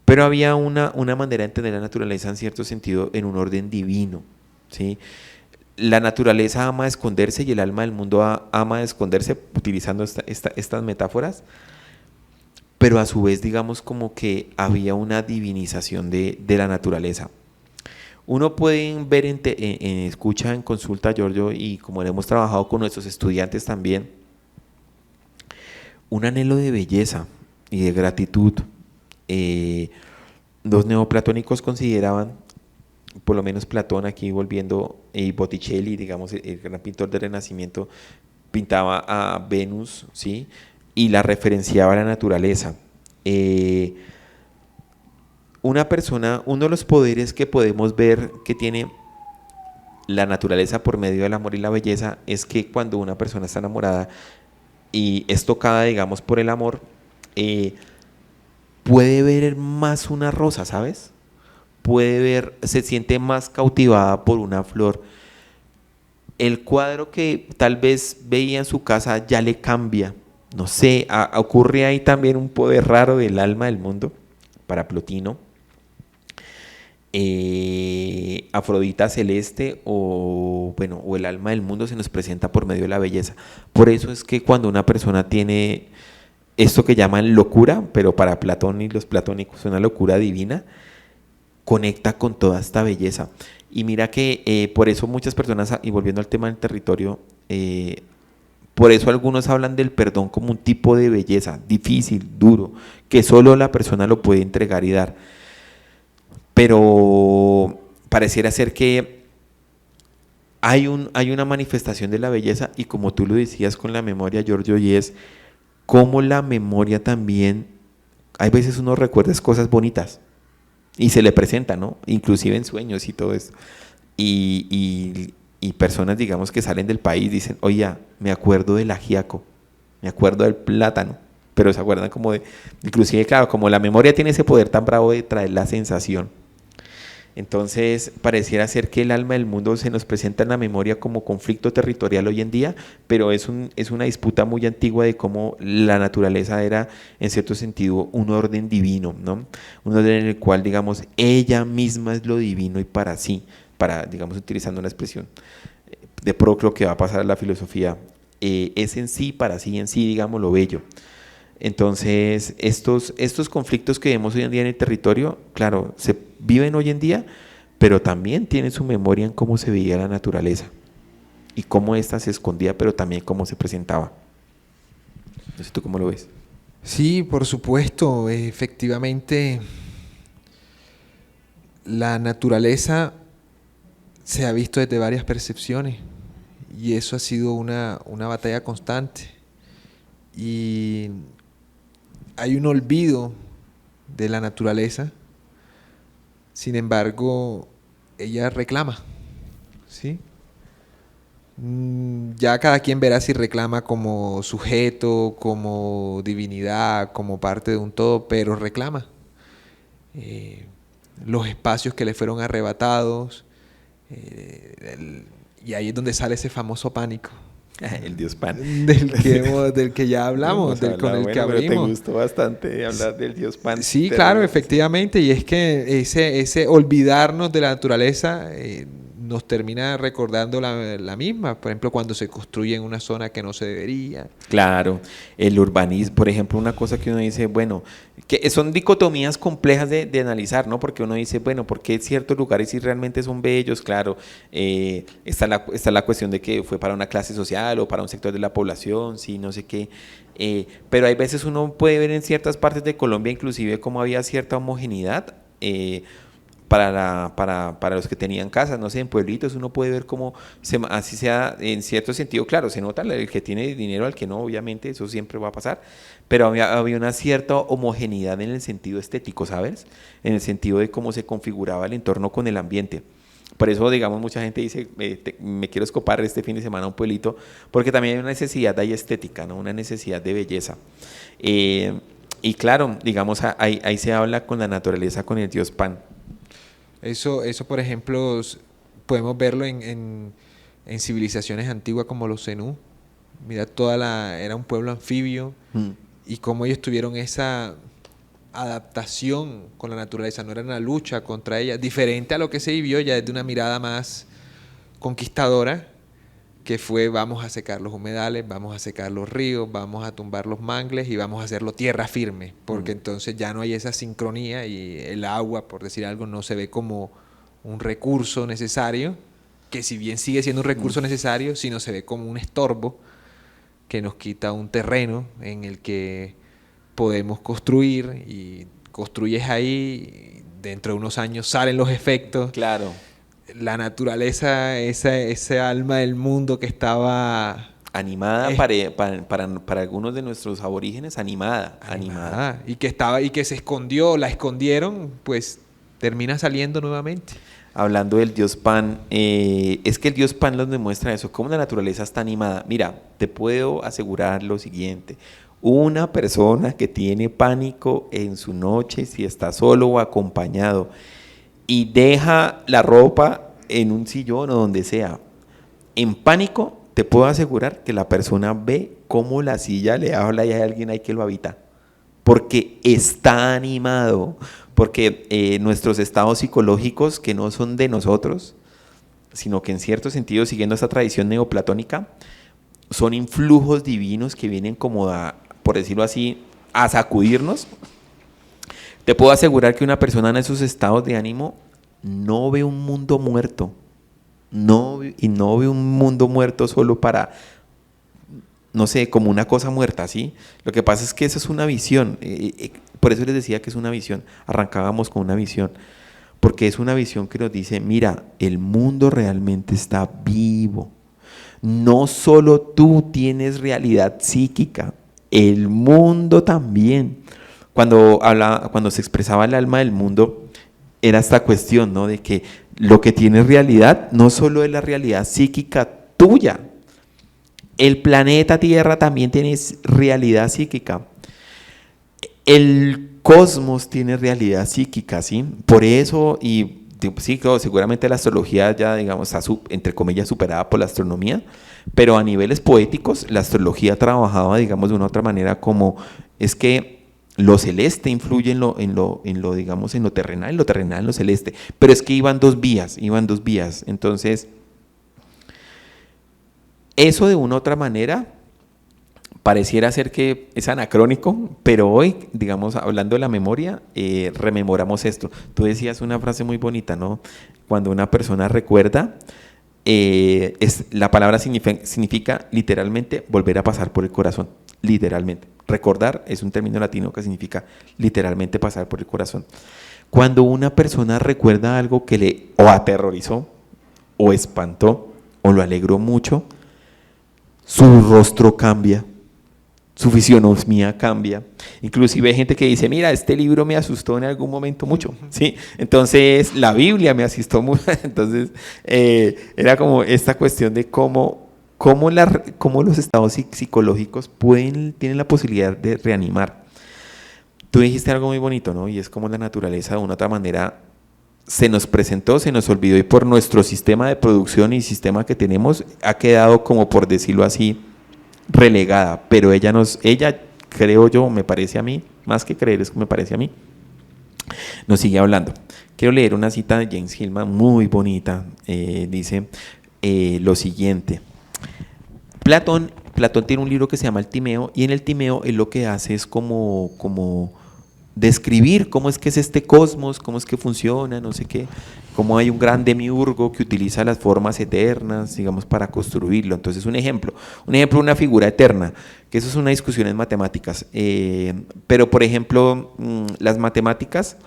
Pero había una manera de entender la naturaleza en cierto sentido en un orden divino, ¿sí? La naturaleza ama esconderse y el alma del mundo ama esconderse, utilizando estas metáforas, pero a su vez, digamos, como que había una divinización de la naturaleza. Uno puede ver en escucha, en consulta, Giorgio, y como le hemos trabajado con nuestros estudiantes también, un anhelo de belleza y de gratitud. Los neoplatónicos consideraban, por lo menos Platón, aquí volviendo, y Botticelli, digamos, el gran pintor del Renacimiento, pintaba a Venus, ¿sí? Y la referenciaba a la naturaleza. Una persona, uno de los poderes que podemos ver que tiene la naturaleza por medio del amor y la belleza, es que cuando una persona está enamorada y es tocada, digamos, por el amor, puede ver más una rosa, ¿sabes? Se siente más cautivada por una flor. El cuadro que tal vez veía en su casa ya le cambia. No sé, ocurre ahí también un poder raro del alma del mundo para Plotino. Afrodita celeste o el alma del mundo se nos presenta por medio de la belleza. Por eso es que cuando una persona tiene esto que llaman locura, pero para Platón y los platónicos una locura divina, conecta con toda esta belleza. Y mira que por eso muchas personas, y volviendo al tema del territorio, por eso algunos hablan del perdón como un tipo de belleza difícil, duro, que solo la persona lo puede entregar y dar. Pero pareciera ser que hay una manifestación de la belleza, y como tú lo decías con la memoria, Giorgio, y es como la memoria también, hay veces uno recuerda cosas bonitas y se le presenta, ¿no? Inclusive en sueños y todo eso. Y personas, digamos, que salen del país dicen, oye, me acuerdo del ajiaco, me acuerdo del plátano, pero se acuerdan como de, inclusive, claro, como la memoria tiene ese poder tan bravo de traer la sensación. Entonces, pareciera ser que el alma del mundo se nos presenta en la memoria como conflicto territorial hoy en día, pero es una disputa muy antigua de cómo la naturaleza era, en cierto sentido, un orden divino, ¿no? Un orden en el cual, digamos, ella misma es lo divino y para sí, digamos, utilizando una expresión de Proclo que va a pasar a la filosofía, es en sí, para sí, en sí, digamos, lo bello. Entonces, estos conflictos que vemos hoy en día en el territorio, claro, se viven hoy en día, pero también tienen su memoria en cómo se veía la naturaleza y cómo ésta se escondía, pero también cómo se presentaba. No sé tú cómo lo ves. Sí, por supuesto, efectivamente, la naturaleza se ha visto desde varias percepciones y eso ha sido una batalla constante. Y hay un olvido de la naturaleza, sin embargo, ella reclama, ¿sí? Ya cada quien verá si reclama como sujeto, como divinidad, como parte de un todo, pero reclama. Los espacios que le fueron arrebatados, y ahí es donde sale ese famoso pánico. El dios Pan. Del que ya hablamos, con el que abrimos. Pero te gustó bastante hablar del dios Pan. Sí, claro, efectivamente, y es que ese olvidarnos de la naturaleza nos termina recordando la misma. Por ejemplo, cuando se construye en una zona que no se debería. Claro, el urbanismo, por ejemplo, una cosa que uno dice, bueno, que son dicotomías complejas de analizar, ¿no? Porque uno dice, bueno, ¿por qué ciertos lugares sí realmente son bellos? Claro, está la cuestión de que fue para una clase social o para un sector de la población, sí, no sé qué. Pero hay veces uno puede ver en ciertas partes de Colombia inclusive cómo había cierta homogeneidad, para los que tenían casas, no sé, en pueblitos uno puede ver cómo, así sea, en cierto sentido, claro, se nota el que tiene dinero al que no, obviamente, eso siempre va a pasar, pero había una cierta homogeneidad en el sentido estético, ¿sabes? En el sentido de cómo se configuraba el entorno con el ambiente. Por eso, digamos, mucha gente dice, me quiero escopar este fin de semana a un pueblito, porque también hay una necesidad ahí estética, ¿no? Una necesidad de belleza. Y claro, digamos, ahí se habla con la naturaleza, con el dios Pan. Eso, por ejemplo, podemos verlo en civilizaciones antiguas como los Zenú. Mira, era un pueblo anfibio y cómo ellos tuvieron esa adaptación con la naturaleza, no era una lucha contra ella, diferente a lo que se vivió ya desde una mirada más conquistadora, que fue vamos a secar los humedales, vamos a secar los ríos, vamos a tumbar los mangles y vamos a hacerlo tierra firme, porque entonces ya no hay esa sincronía y el agua, por decir algo, no se ve como un recurso necesario, que si bien sigue siendo un recurso necesario, sino se ve como un estorbo que nos quita un terreno en el que podemos construir, y construyes ahí, dentro de unos años salen los efectos. Claro. La naturaleza, ese alma del mundo que estaba animada para algunos de nuestros aborígenes, animada. Y que se escondió, la escondieron, pues termina saliendo nuevamente. Hablando del dios Pan, es que el dios Pan nos demuestra eso, cómo la naturaleza está animada. Mira, te puedo asegurar lo siguiente: una persona que tiene pánico en su noche, si está solo o acompañado, y deja la ropa en un sillón o donde sea, en pánico, te puedo asegurar que la persona ve cómo la silla le habla y hay alguien ahí que lo habita, porque está animado, porque nuestros estados psicológicos, que no son de nosotros, sino que en cierto sentido, siguiendo esa tradición neoplatónica, son influjos divinos que vienen como por decirlo así, a sacudirnos. Te puedo asegurar que una persona en esos estados de ánimo no ve un mundo muerto, no ve un mundo muerto solo para, no sé, como una cosa muerta, ¿sí? Lo que pasa es que esa es una visión, por eso les decía que es una visión, arrancábamos con una visión, porque es una visión que nos dice, mira, el mundo realmente está vivo, no solo tú tienes realidad psíquica, el mundo también. Cuando se expresaba el alma del mundo, era esta cuestión, ¿no? De que lo que tiene realidad no solo es la realidad psíquica tuya, el planeta Tierra también tiene realidad psíquica, el cosmos tiene realidad psíquica, ¿sí? Por eso, y Sí, claro, seguramente la astrología ya, digamos, está, entre comillas, superada por la astronomía, pero a niveles poéticos, la astrología trabajaba, digamos, de una otra manera como es que lo celeste influye digamos, en lo terrenal en lo celeste, pero es que iban dos vías, entonces, eso de una u otra manera pareciera ser que es anacrónico, pero hoy, digamos, hablando de la memoria, rememoramos esto. Tú decías una frase muy bonita, ¿no? Cuando una persona recuerda, la palabra significa literalmente volver a pasar por el corazón, literalmente. Recordar es un término latino que significa literalmente pasar por el corazón. Cuando una persona recuerda algo que le o aterrorizó, o espantó, o lo alegró mucho, su rostro cambia, su fisionomía cambia. Inclusive hay gente que dice, mira, este libro me asustó en algún momento mucho, ¿sí? Entonces, la Biblia me asustó mucho. Entonces, era como esta cuestión de cómo los estados psicológicos tienen la posibilidad de reanimar. Tú dijiste algo muy bonito, ¿no? Y es como la naturaleza de una u otra manera se nos presentó, se nos olvidó y por nuestro sistema de producción y sistema que tenemos ha quedado como, por decirlo así, relegada, pero ella creo yo, me parece a mí, más que creer es que me parece a mí, nos sigue hablando. Quiero leer una cita de James Hillman muy bonita, dice lo siguiente. Platón tiene un libro que se llama El Timeo, y en el Timeo él lo que hace es como describir cómo es que es este cosmos, cómo es que funciona, no sé qué, cómo hay un gran demiurgo que utiliza las formas eternas, digamos, para construirlo. Entonces, un ejemplo de una figura eterna, que eso es una discusión en matemáticas, pero por ejemplo, las matemáticas,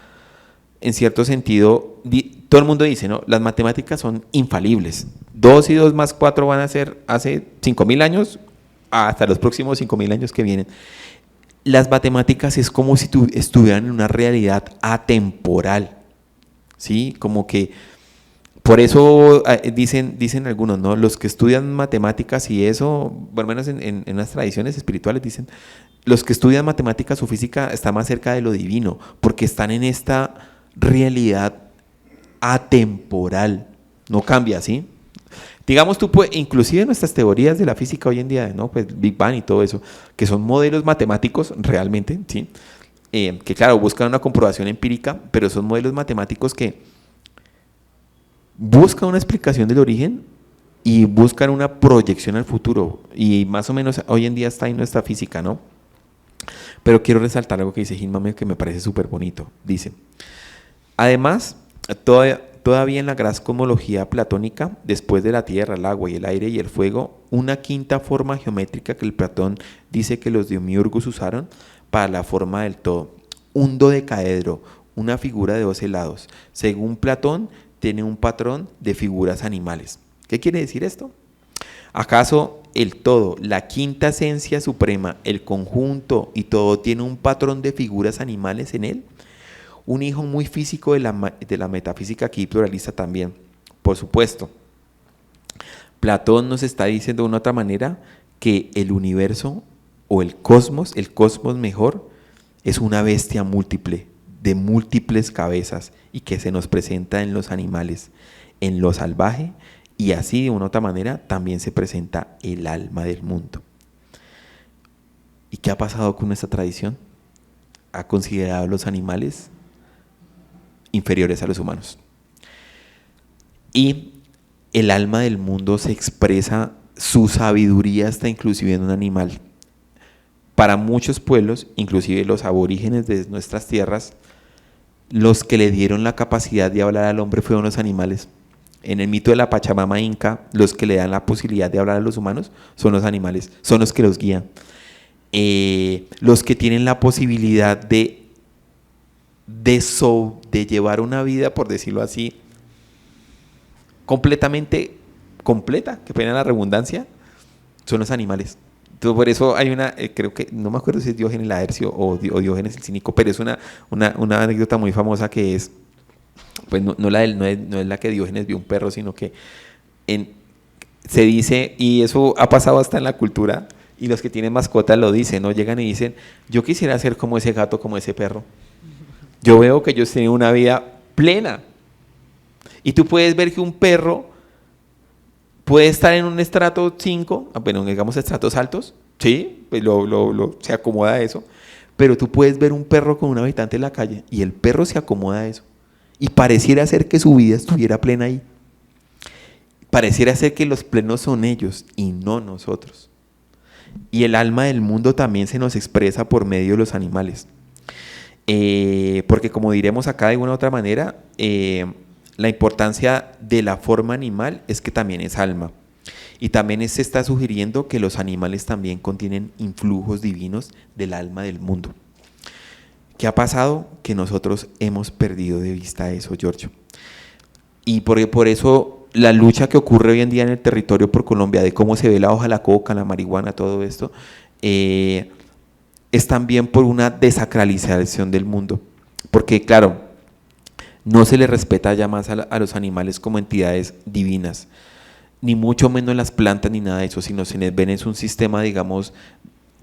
en cierto sentido, todo el mundo dice, ¿no? Las matemáticas son infalibles. 2 y 2 más 4 van a ser hace 5.000 años hasta los próximos 5.000 años que vienen. Las matemáticas es como si estuvieran en una realidad atemporal, ¿sí? Como que, por eso dicen algunos, ¿no? Los que estudian matemáticas y eso, por lo menos en las tradiciones espirituales dicen, los que estudian matemáticas o física están más cerca de lo divino, porque están en esta realidad atemporal, no cambia, ¿sí? Digamos tú, pues, inclusive nuestras teorías de la física hoy en día, ¿no? Pues Big Bang y todo eso, que son modelos matemáticos realmente, ¿sí? Que claro, buscan una comprobación empírica, pero son modelos matemáticos que buscan una explicación del origen y buscan una proyección al futuro, y más o menos hoy en día está en nuestra física, ¿no? Pero quiero resaltar algo que dice Hillman que me parece súper bonito. Dice, además, todavía en la gran cosmología platónica, después de la tierra, el agua y el aire y el fuego, una quinta forma geométrica que el Platón dice que los demiurgos usaron para la forma del todo. Un dodecaedro, una figura de 12 lados. Según Platón, tiene un patrón de figuras animales. ¿Qué quiere decir esto? ¿Acaso el todo, la quinta esencia suprema, el conjunto y todo tiene un patrón de figuras animales en él? Un hijo muy físico de la metafísica aquí pluralista también, por supuesto. Platón nos está diciendo de una otra manera que el universo o el cosmos mejor, es una bestia múltiple, de múltiples cabezas y que se nos presenta en los animales, en lo salvaje, y así de una otra manera también se presenta el alma del mundo. ¿Y qué ha pasado con nuestra tradición? ¿Ha considerado los animales inferiores a los humanos? Y el alma del mundo se expresa, su sabiduría está inclusive en un animal. Para muchos pueblos, inclusive los aborígenes de nuestras tierras, los que le dieron la capacidad de hablar al hombre fueron los animales. En el mito de la Pachamama inca, los que le dan la posibilidad de hablar a los humanos son los animales, son los que los guían. Los que tienen la posibilidad de llevar una vida, por decirlo así, completamente completa, que pena la redundancia, son los animales. Entonces, por eso hay una, creo que, no me acuerdo si es Diógenes Laercio o Diógenes el Cínico, pero es una anécdota muy famosa que es, pues no es la que Diógenes vio un perro, sino que se dice, y eso ha pasado hasta en la cultura, y los que tienen mascotas lo dicen, ¿no? Llegan y dicen, yo quisiera ser como ese gato, como ese perro. Yo veo que ellos tienen una vida plena. Y tú puedes ver que un perro puede estar en un estrato 5, bueno, digamos estratos altos, sí, pues se acomoda a eso, pero tú puedes ver un perro con un habitante en la calle y el perro se acomoda a eso. Y pareciera ser que su vida estuviera plena ahí. Pareciera ser que los plenos son ellos y no nosotros. Y el alma del mundo también se nos expresa por medio de los animales. Porque como diremos acá de una u otra manera, la importancia de la forma animal es que también es alma. Y también se está sugiriendo que los animales también contienen influjos divinos del alma del mundo. ¿Qué ha pasado? Que nosotros hemos perdido de vista eso, Giorgio. Y por eso la lucha que ocurre hoy en día en el territorio por Colombia, de cómo se ve la hoja, la coca, la marihuana, todo esto, es también por una desacralización del mundo. Porque claro, no se le respeta ya más a los animales como entidades divinas, ni mucho menos las plantas ni nada de eso, sino se les ven es un sistema, digamos,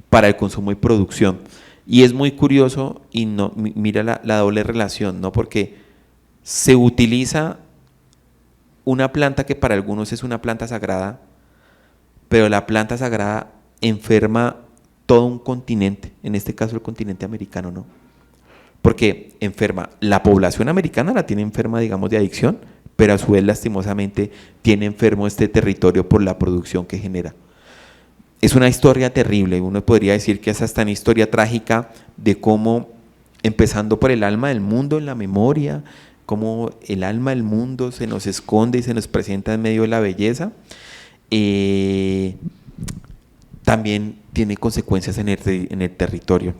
para el consumo y producción. Y es muy curioso y no, mira la doble relación, ¿no? Porque se utiliza una planta que para algunos es una planta sagrada, pero la planta sagrada enferma todo un continente, en este caso el continente americano, ¿no? Porque enferma, la población americana la tiene enferma, digamos, de adicción, pero a su vez lastimosamente tiene enfermo este territorio por la producción que genera. Es una historia terrible, uno podría decir que es hasta una historia trágica de cómo, empezando por el alma del mundo en la memoria, cómo el alma del mundo se nos esconde y se nos presenta en medio de la belleza, también tiene consecuencias en el territorio.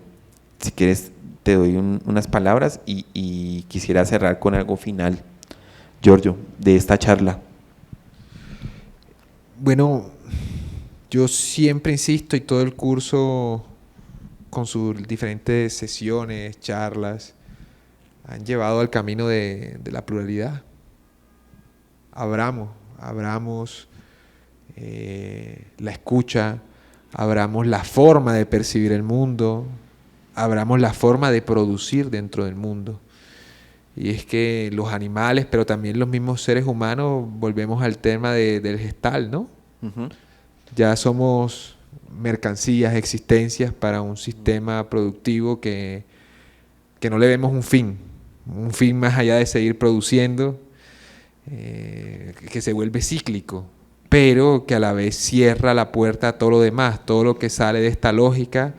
Si quieres, te doy unas palabras y quisiera cerrar con algo final, Giorgio, de esta charla. Bueno, yo siempre insisto y todo el curso con sus diferentes sesiones, charlas, han llevado al camino de la pluralidad. Abramos la escucha, abramos la forma de percibir el mundo, abramos la forma de producir dentro del mundo. Y es que los animales, pero también los mismos seres humanos, volvemos al tema del gestal, ¿no? Uh-huh. Ya somos mercancías, existencias para un sistema productivo que no le vemos un fin más allá de seguir produciendo, que se vuelve cíclico, pero que a la vez cierra la puerta a todo lo demás. Todo lo que sale de esta lógica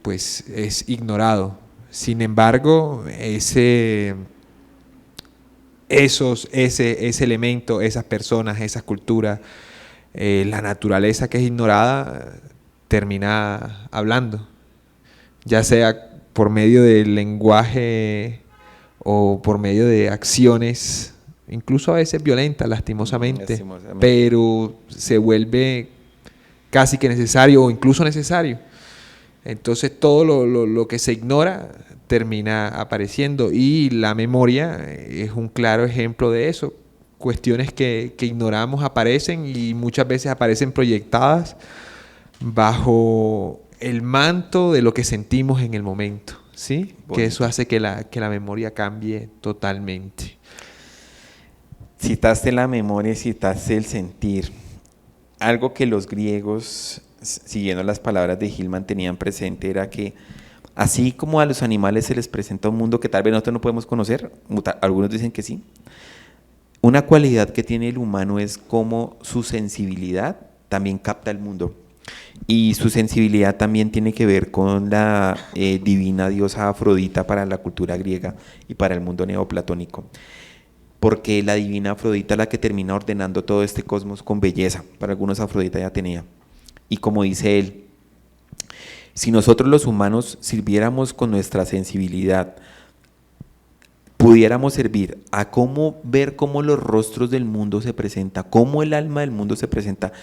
pues es ignorado. Sin embargo, ese elemento, esas personas, esas culturas, la naturaleza que es ignorada, termina hablando, ya sea por medio del lenguaje o por medio de acciones, incluso a veces violentas, lastimosamente, pero se vuelve casi que necesario o incluso necesario. Entonces todo lo que se ignora termina apareciendo, y la memoria es un claro ejemplo de eso. Cuestiones que ignoramos aparecen, y muchas veces aparecen proyectadas bajo el manto de lo que sentimos en el momento, ¿sí? Bonito. Que eso hace que la memoria cambie totalmente. Citaste la memoria, citaste el sentir. Algo que los griegos, siguiendo las palabras de Hillman, tenían presente era que así como a los animales se les presenta un mundo que tal vez nosotros no podemos conocer, algunos dicen que sí, una cualidad que tiene el humano es como su sensibilidad también capta el mundo. Y su sensibilidad también tiene que ver con la divina diosa Afrodita para la cultura griega y para el mundo neoplatónico. Porque la divina Afrodita es la que termina ordenando todo este cosmos con belleza. Para algunos Afrodita ya tenía. Y como dice él, si nosotros los humanos sirviéramos con nuestra sensibilidad, pudiéramos servir a cómo ver cómo los rostros del mundo se presenta, cómo el alma del mundo se presenta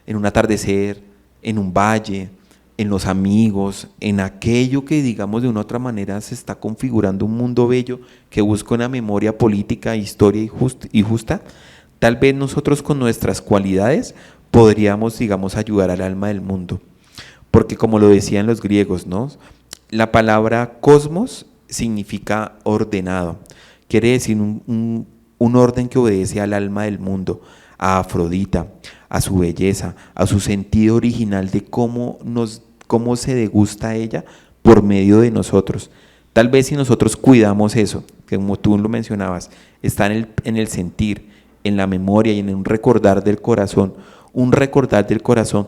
en un atardecer, en un valle, en los amigos, en aquello que digamos de una u otra manera se está configurando un mundo bello que busca una memoria política, historia y justa, tal vez nosotros con nuestras cualidades podríamos, digamos, ayudar al alma del mundo. Porque como lo decían los griegos, ¿no? La palabra cosmos significa ordenado. Quiere decir un un orden que obedece al alma del mundo, a Afrodita, a su belleza, a su sentido original de cómo se degusta ella por medio de nosotros. Tal vez si nosotros cuidamos eso, que como tú lo mencionabas, está en el sentir, en la memoria y en un recordar del corazón,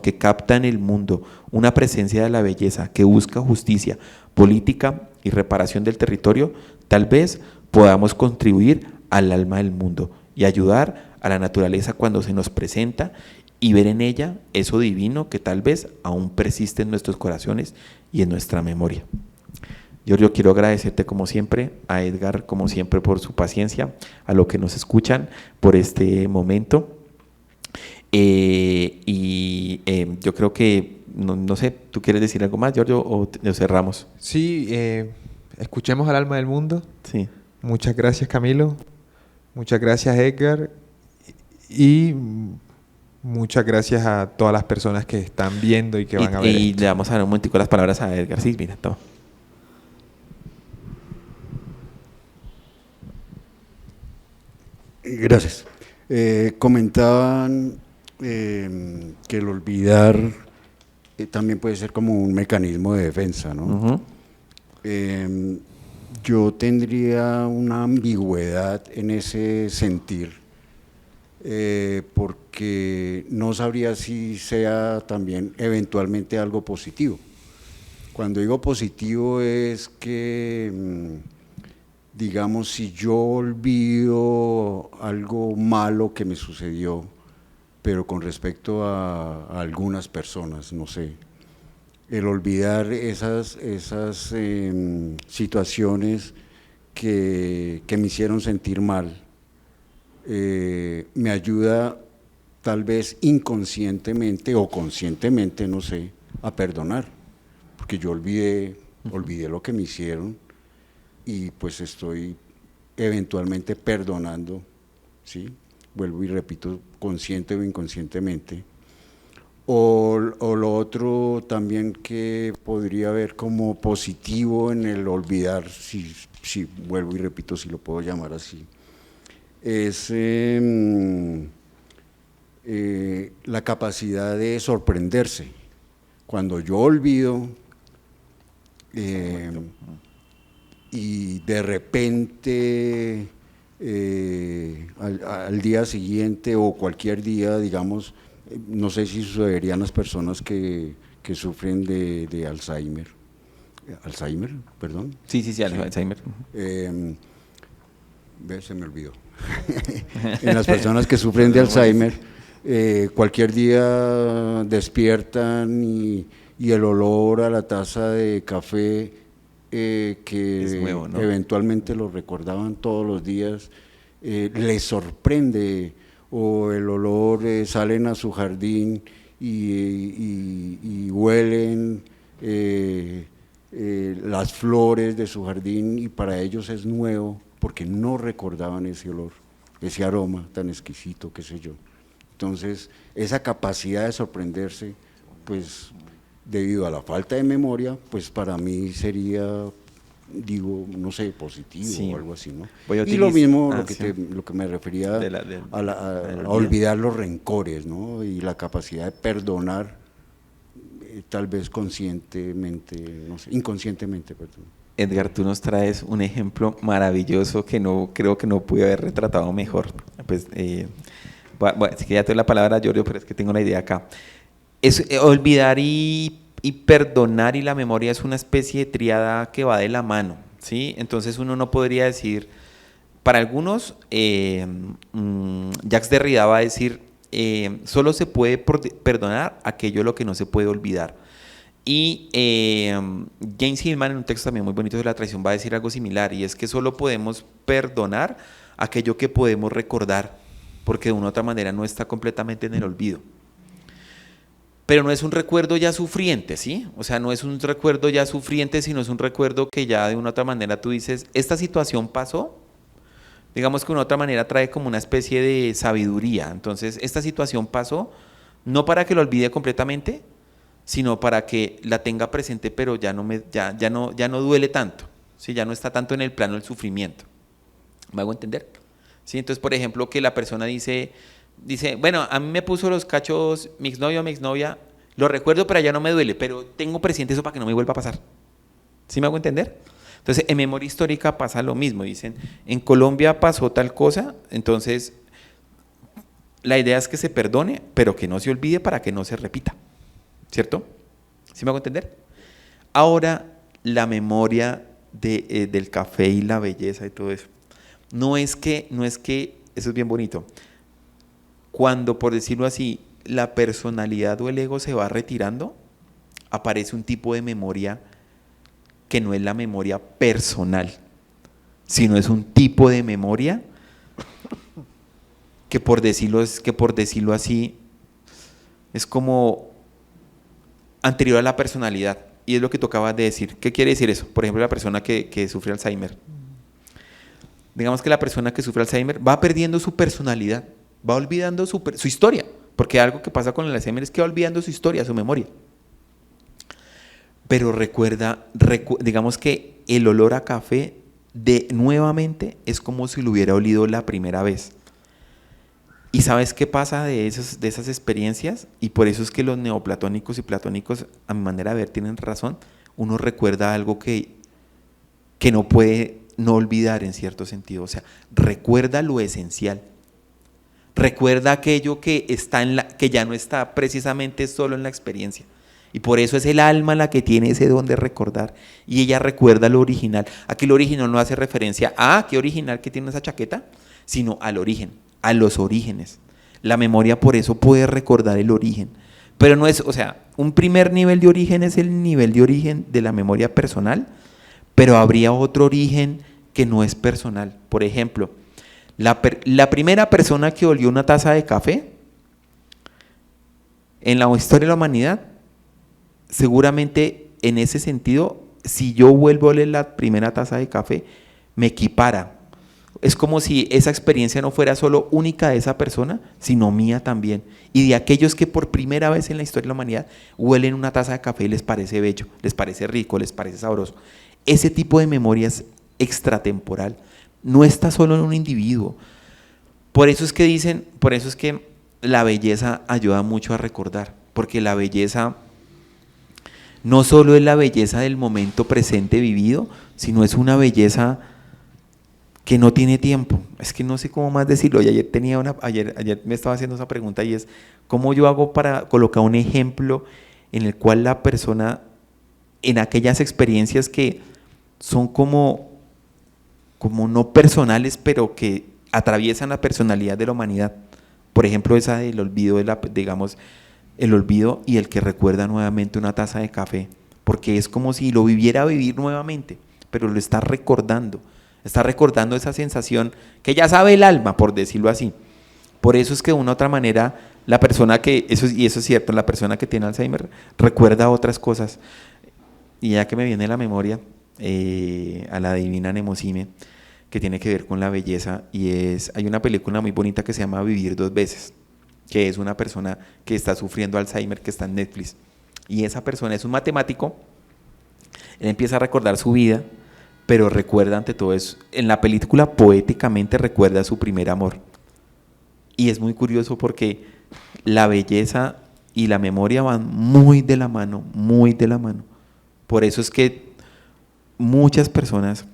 que capta en el mundo una presencia de la belleza, que busca justicia política y reparación del territorio, tal vez podamos contribuir al alma del mundo y ayudar a la naturaleza cuando se nos presenta y ver en ella eso divino que tal vez aún persiste en nuestros corazones y en nuestra memoria. Yo quiero agradecerte como siempre, a Edgar como siempre por su paciencia, a los que nos escuchan por este momento. Yo creo que, no sé, ¿tú quieres decir algo más, Giorgio, o cerramos? Sí, escuchemos al alma del mundo. Sí. Muchas gracias, Camilo. Muchas gracias, Edgar. Y muchas gracias a todas las personas que están viendo y que van a ver. Y le vamos a dar un momentico las palabras a Edgar. Sí, mira, todo. Gracias. Comentaban que el olvidar también puede ser como un mecanismo de defensa, ¿no? Yo tendría una ambigüedad en ese sentir, porque no sabría si sea también eventualmente algo positivo. Cuando digo positivo es que digamos, si yo olvido algo malo que me sucedió, pero con respecto a algunas personas, no sé, el olvidar esas situaciones que me hicieron sentir mal, me ayuda tal vez inconscientemente o conscientemente, no sé, a perdonar, porque yo olvidé lo que me hicieron, y pues estoy eventualmente perdonando, ¿sí? Vuelvo y repito, consciente o inconscientemente. O lo otro también que podría ver como positivo en el olvidar, si vuelvo y repito, si lo puedo llamar así, es la capacidad de sorprenderse. Cuando yo olvido, y de repente al día siguiente o cualquier día, digamos, no sé si sucederían las personas que sufren de Alzheimer. ¿Alzheimer? Perdón. Sí, Alzheimer. Se me olvidó. En las personas que sufren de Alzheimer, cualquier día despiertan y el olor a la taza de café que nuevo, ¿no? Eventualmente lo recordaban todos los días, les sorprende, o el olor, salen a su jardín y huelen las flores de su jardín y para ellos es nuevo porque no recordaban ese olor, ese aroma tan exquisito, qué sé yo. Entonces, esa capacidad de sorprenderse, pues debido a la falta de memoria, pues para mí sería, digo, no sé, positivo, sí, o algo así, ¿no? Y lo mismo, lo que me refería a olvidar los rencores, ¿no? Y la capacidad de perdonar, tal vez conscientemente, no sé, inconscientemente, perdón. Edgar, tú nos traes un ejemplo maravilloso que creo que no pude haber retratado mejor. Pues, bueno, sí que ya te doy la palabra, Giorgio, pero es que tengo la idea acá. Olvidar y perdonar y la memoria es una especie de tríada que va de la mano, ¿sí? Entonces uno no podría decir, para algunos, Jacques Derrida va a decir, solo se puede perdonar aquello lo que no se puede olvidar. Y James Hillman, en un texto también muy bonito de la traición, va a decir algo similar, y es que solo podemos perdonar aquello que podemos recordar, porque de una u otra manera no está completamente en el olvido. Pero no es un recuerdo ya sufriente, ¿sí? O sea, no es un recuerdo ya sufriente, sino es un recuerdo que ya de una u otra manera tú dices, esta situación pasó, digamos que de una u otra manera trae como una especie de sabiduría. Entonces, esta situación pasó, no para que lo olvide completamente, sino para que la tenga presente, pero ya no duele tanto, ¿sí? Ya no está tanto en el plano del sufrimiento. ¿Me hago entender? ¿sí? Entonces, por ejemplo, que la persona dice, bueno, a mí me puso los cachos mi exnovio o mi exnovia, lo recuerdo, pero ya no me duele, pero tengo presente eso para que no me vuelva a pasar. ¿Sí me hago entender? Entonces, en memoria histórica pasa lo mismo. Dicen, en Colombia pasó tal cosa, entonces la idea es que se perdone, pero que no se olvide para que no se repita. ¿Cierto? ¿Sí me hago entender? Ahora, la memoria del café y la belleza y todo eso. No es que, eso es bien bonito. Cuando, por decirlo así, la personalidad o el ego se va retirando, aparece un tipo de memoria que no es la memoria personal, sino es un tipo de memoria que por decirlo así, es como anterior a la personalidad. Y es lo que tú acabas de decir. ¿Qué quiere decir eso? Por ejemplo, la persona que sufre Alzheimer. Digamos que la persona que sufre Alzheimer va perdiendo su personalidad, va olvidando su historia, porque algo que pasa con el Alzheimer es que va olvidando su historia, su memoria. Pero digamos que el olor a café nuevamente es como si lo hubiera olido la primera vez. ¿Y sabes qué pasa de esas experiencias? Y por eso es que los neoplatónicos y platónicos, a mi manera de ver, tienen razón. Uno recuerda algo que no puede no olvidar en cierto sentido. O sea, recuerda lo esencial. Recuerda aquello que que ya no está precisamente solo en la experiencia. Y por eso es el alma la que tiene ese don de recordar. Y ella recuerda lo original. Aquí lo original no hace referencia a qué original que tiene esa chaqueta, sino al origen, a los orígenes. La memoria por eso puede recordar el origen. Pero no es, o sea, un primer nivel de origen es el nivel de origen de la memoria personal, pero habría otro origen que no es personal. Por ejemplo, la primera persona que olió una taza de café en la historia de la humanidad, seguramente en ese sentido, si yo vuelvo a oler la primera taza de café, me equipara. Es como si esa experiencia no fuera solo única de esa persona, sino mía también. Y de aquellos que por primera vez en la historia de la humanidad huelen una taza de café y les parece bello, les parece rico, les parece sabroso. Ese tipo de memoria es extratemporal. No está solo en un individuo. Por eso es que la belleza ayuda mucho a recordar, porque la belleza no solo es la belleza del momento presente vivido, sino es una belleza que no tiene tiempo. Es que no sé cómo más decirlo. Y ayer me estaba haciendo esa pregunta y es, ¿cómo yo hago para colocar un ejemplo en el cual la persona, en aquellas experiencias que son como no personales, pero que atraviesan la personalidad de la humanidad? Por ejemplo, esa del olvido, digamos, el olvido y el que recuerda nuevamente una taza de café, porque es como si lo viviera a vivir nuevamente, pero lo está recordando esa sensación que ya sabe el alma, por decirlo así. Por eso es que de una u otra manera, la persona eso es cierto, la persona que tiene Alzheimer recuerda otras cosas. Y ya que me viene a la memoria, a la divina Mnemosine, que tiene que ver con la belleza, hay una película muy bonita que se llama Vivir dos veces, que es una persona que está sufriendo Alzheimer, que está en Netflix. Y esa persona es un matemático, él empieza a recordar su vida, pero recuerda ante todo eso, en la película poéticamente recuerda su primer amor. Y es muy curioso porque la belleza y la memoria van muy de la mano, muy de la mano. Por eso es que muchas personas,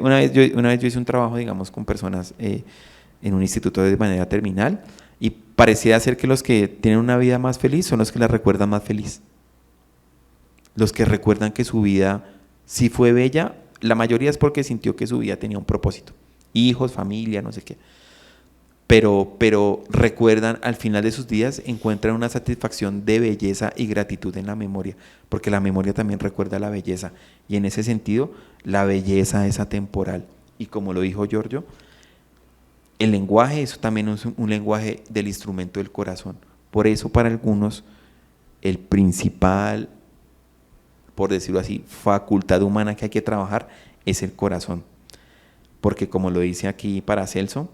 una vez yo hice un trabajo, digamos, con personas en un instituto de manera terminal, y parecía ser que los que tienen una vida más feliz son los que la recuerdan más feliz. Los que recuerdan que su vida sí fue bella, la mayoría es porque sintió que su vida tenía un propósito. Hijos, familia, no sé qué. Pero recuerdan, al final de sus días, encuentran una satisfacción de belleza y gratitud en la memoria, porque la memoria también recuerda la belleza. Y en ese sentido, la belleza es atemporal. Y como lo dijo Giorgio, el lenguaje, eso también es un lenguaje del instrumento del corazón. Por eso para algunos el principal, por decirlo así, facultad humana que hay que trabajar es el corazón. Porque como lo dice aquí Paracelso,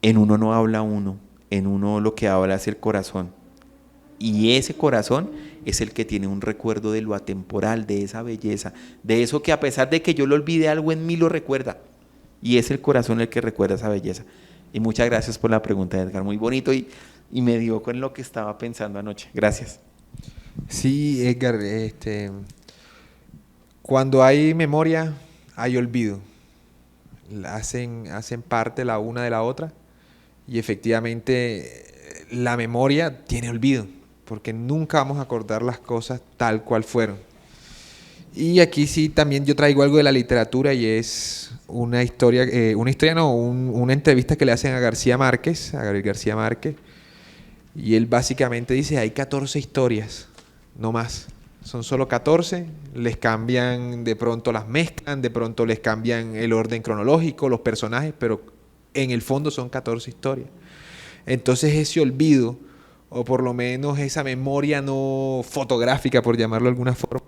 en uno no habla uno, en uno lo que habla es el corazón. Y ese corazón es el que tiene un recuerdo de lo atemporal, de esa belleza, de eso que a pesar de que yo lo olvide, algo en mí lo recuerda. Y es el corazón el que recuerda esa belleza. Y muchas gracias por la pregunta, Edgar. Muy bonito y me dio con lo que estaba pensando anoche. Gracias. Sí, Edgar, cuando hay memoria, hay olvido. Hacen parte la una de la otra y efectivamente la memoria tiene olvido, porque nunca vamos a acordar las cosas tal cual fueron. Y aquí sí también yo traigo algo de la literatura y es una historia, una entrevista que le hacen a Gabriel García Márquez, y él básicamente dice, hay 14 historias, no más. Son solo 14, les cambian, de pronto las mezclan, de pronto les cambian el orden cronológico, los personajes, pero en el fondo son 14 historias. Entonces ese olvido, o por lo menos esa memoria no fotográfica, por llamarlo de alguna forma,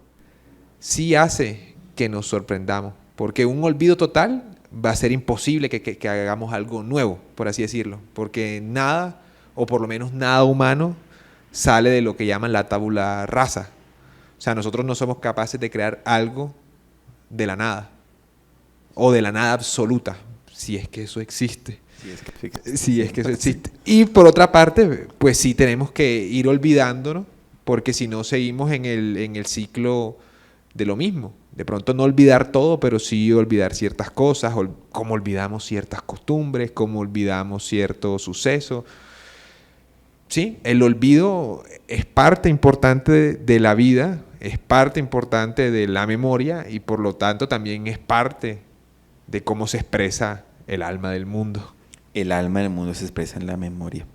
sí hace que nos sorprendamos, porque un olvido total va a ser imposible que hagamos algo nuevo, por así decirlo, porque nada, o por lo menos nada humano, sale de lo que llaman la tabula rasa. O sea, nosotros no somos capaces de crear algo de la nada, o de la nada absoluta, si es que eso existe. Si es que eso existe. Y por otra parte, pues sí tenemos que ir olvidándonos, porque si no seguimos en el ciclo de lo mismo. De pronto no olvidar todo, pero sí olvidar ciertas cosas, como olvidamos ciertas costumbres, como olvidamos ciertos sucesos. Sí, el olvido es parte importante de la vida, es parte importante de la memoria y por lo tanto también es parte de cómo se expresa el alma del mundo. El alma del mundo se expresa en la memoria,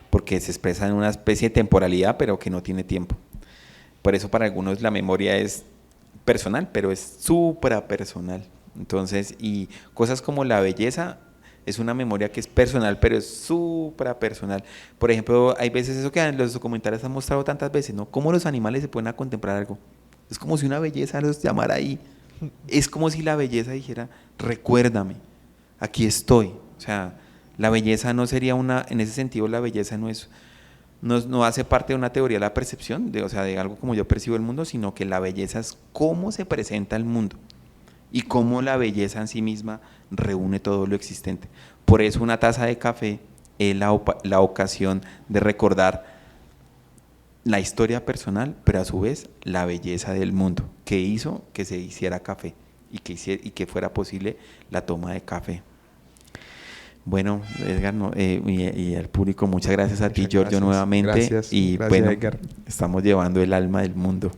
porque se expresa en una especie de temporalidad, pero que no tiene tiempo. Por eso para algunos la memoria es personal, pero es suprapersonal. Entonces, y cosas como la belleza es una memoria que es personal, pero es suprapersonal. Por ejemplo, hay veces eso que en los documentales han mostrado tantas veces, ¿no? Cómo los animales se ponen a contemplar algo. Es como si una belleza los llamara ahí. Es como si la belleza dijera, recuérdame, aquí estoy. O sea, la belleza no sería en ese sentido la belleza no hace parte de una teoría de la percepción, o sea, de algo como yo percibo el mundo, sino que la belleza es cómo se presenta el mundo y cómo la belleza en sí misma reúne todo lo existente. Por eso una taza de café es la ocasión de recordar la historia personal, pero a su vez la belleza del mundo, que hizo que se hiciera café y que fuera posible la toma de café. Bueno, Edgar, y al público, muchas gracias a ti, Giorgio, nuevamente. Gracias, y gracias, bueno, Edgar. estamos llevando el alma del mundo.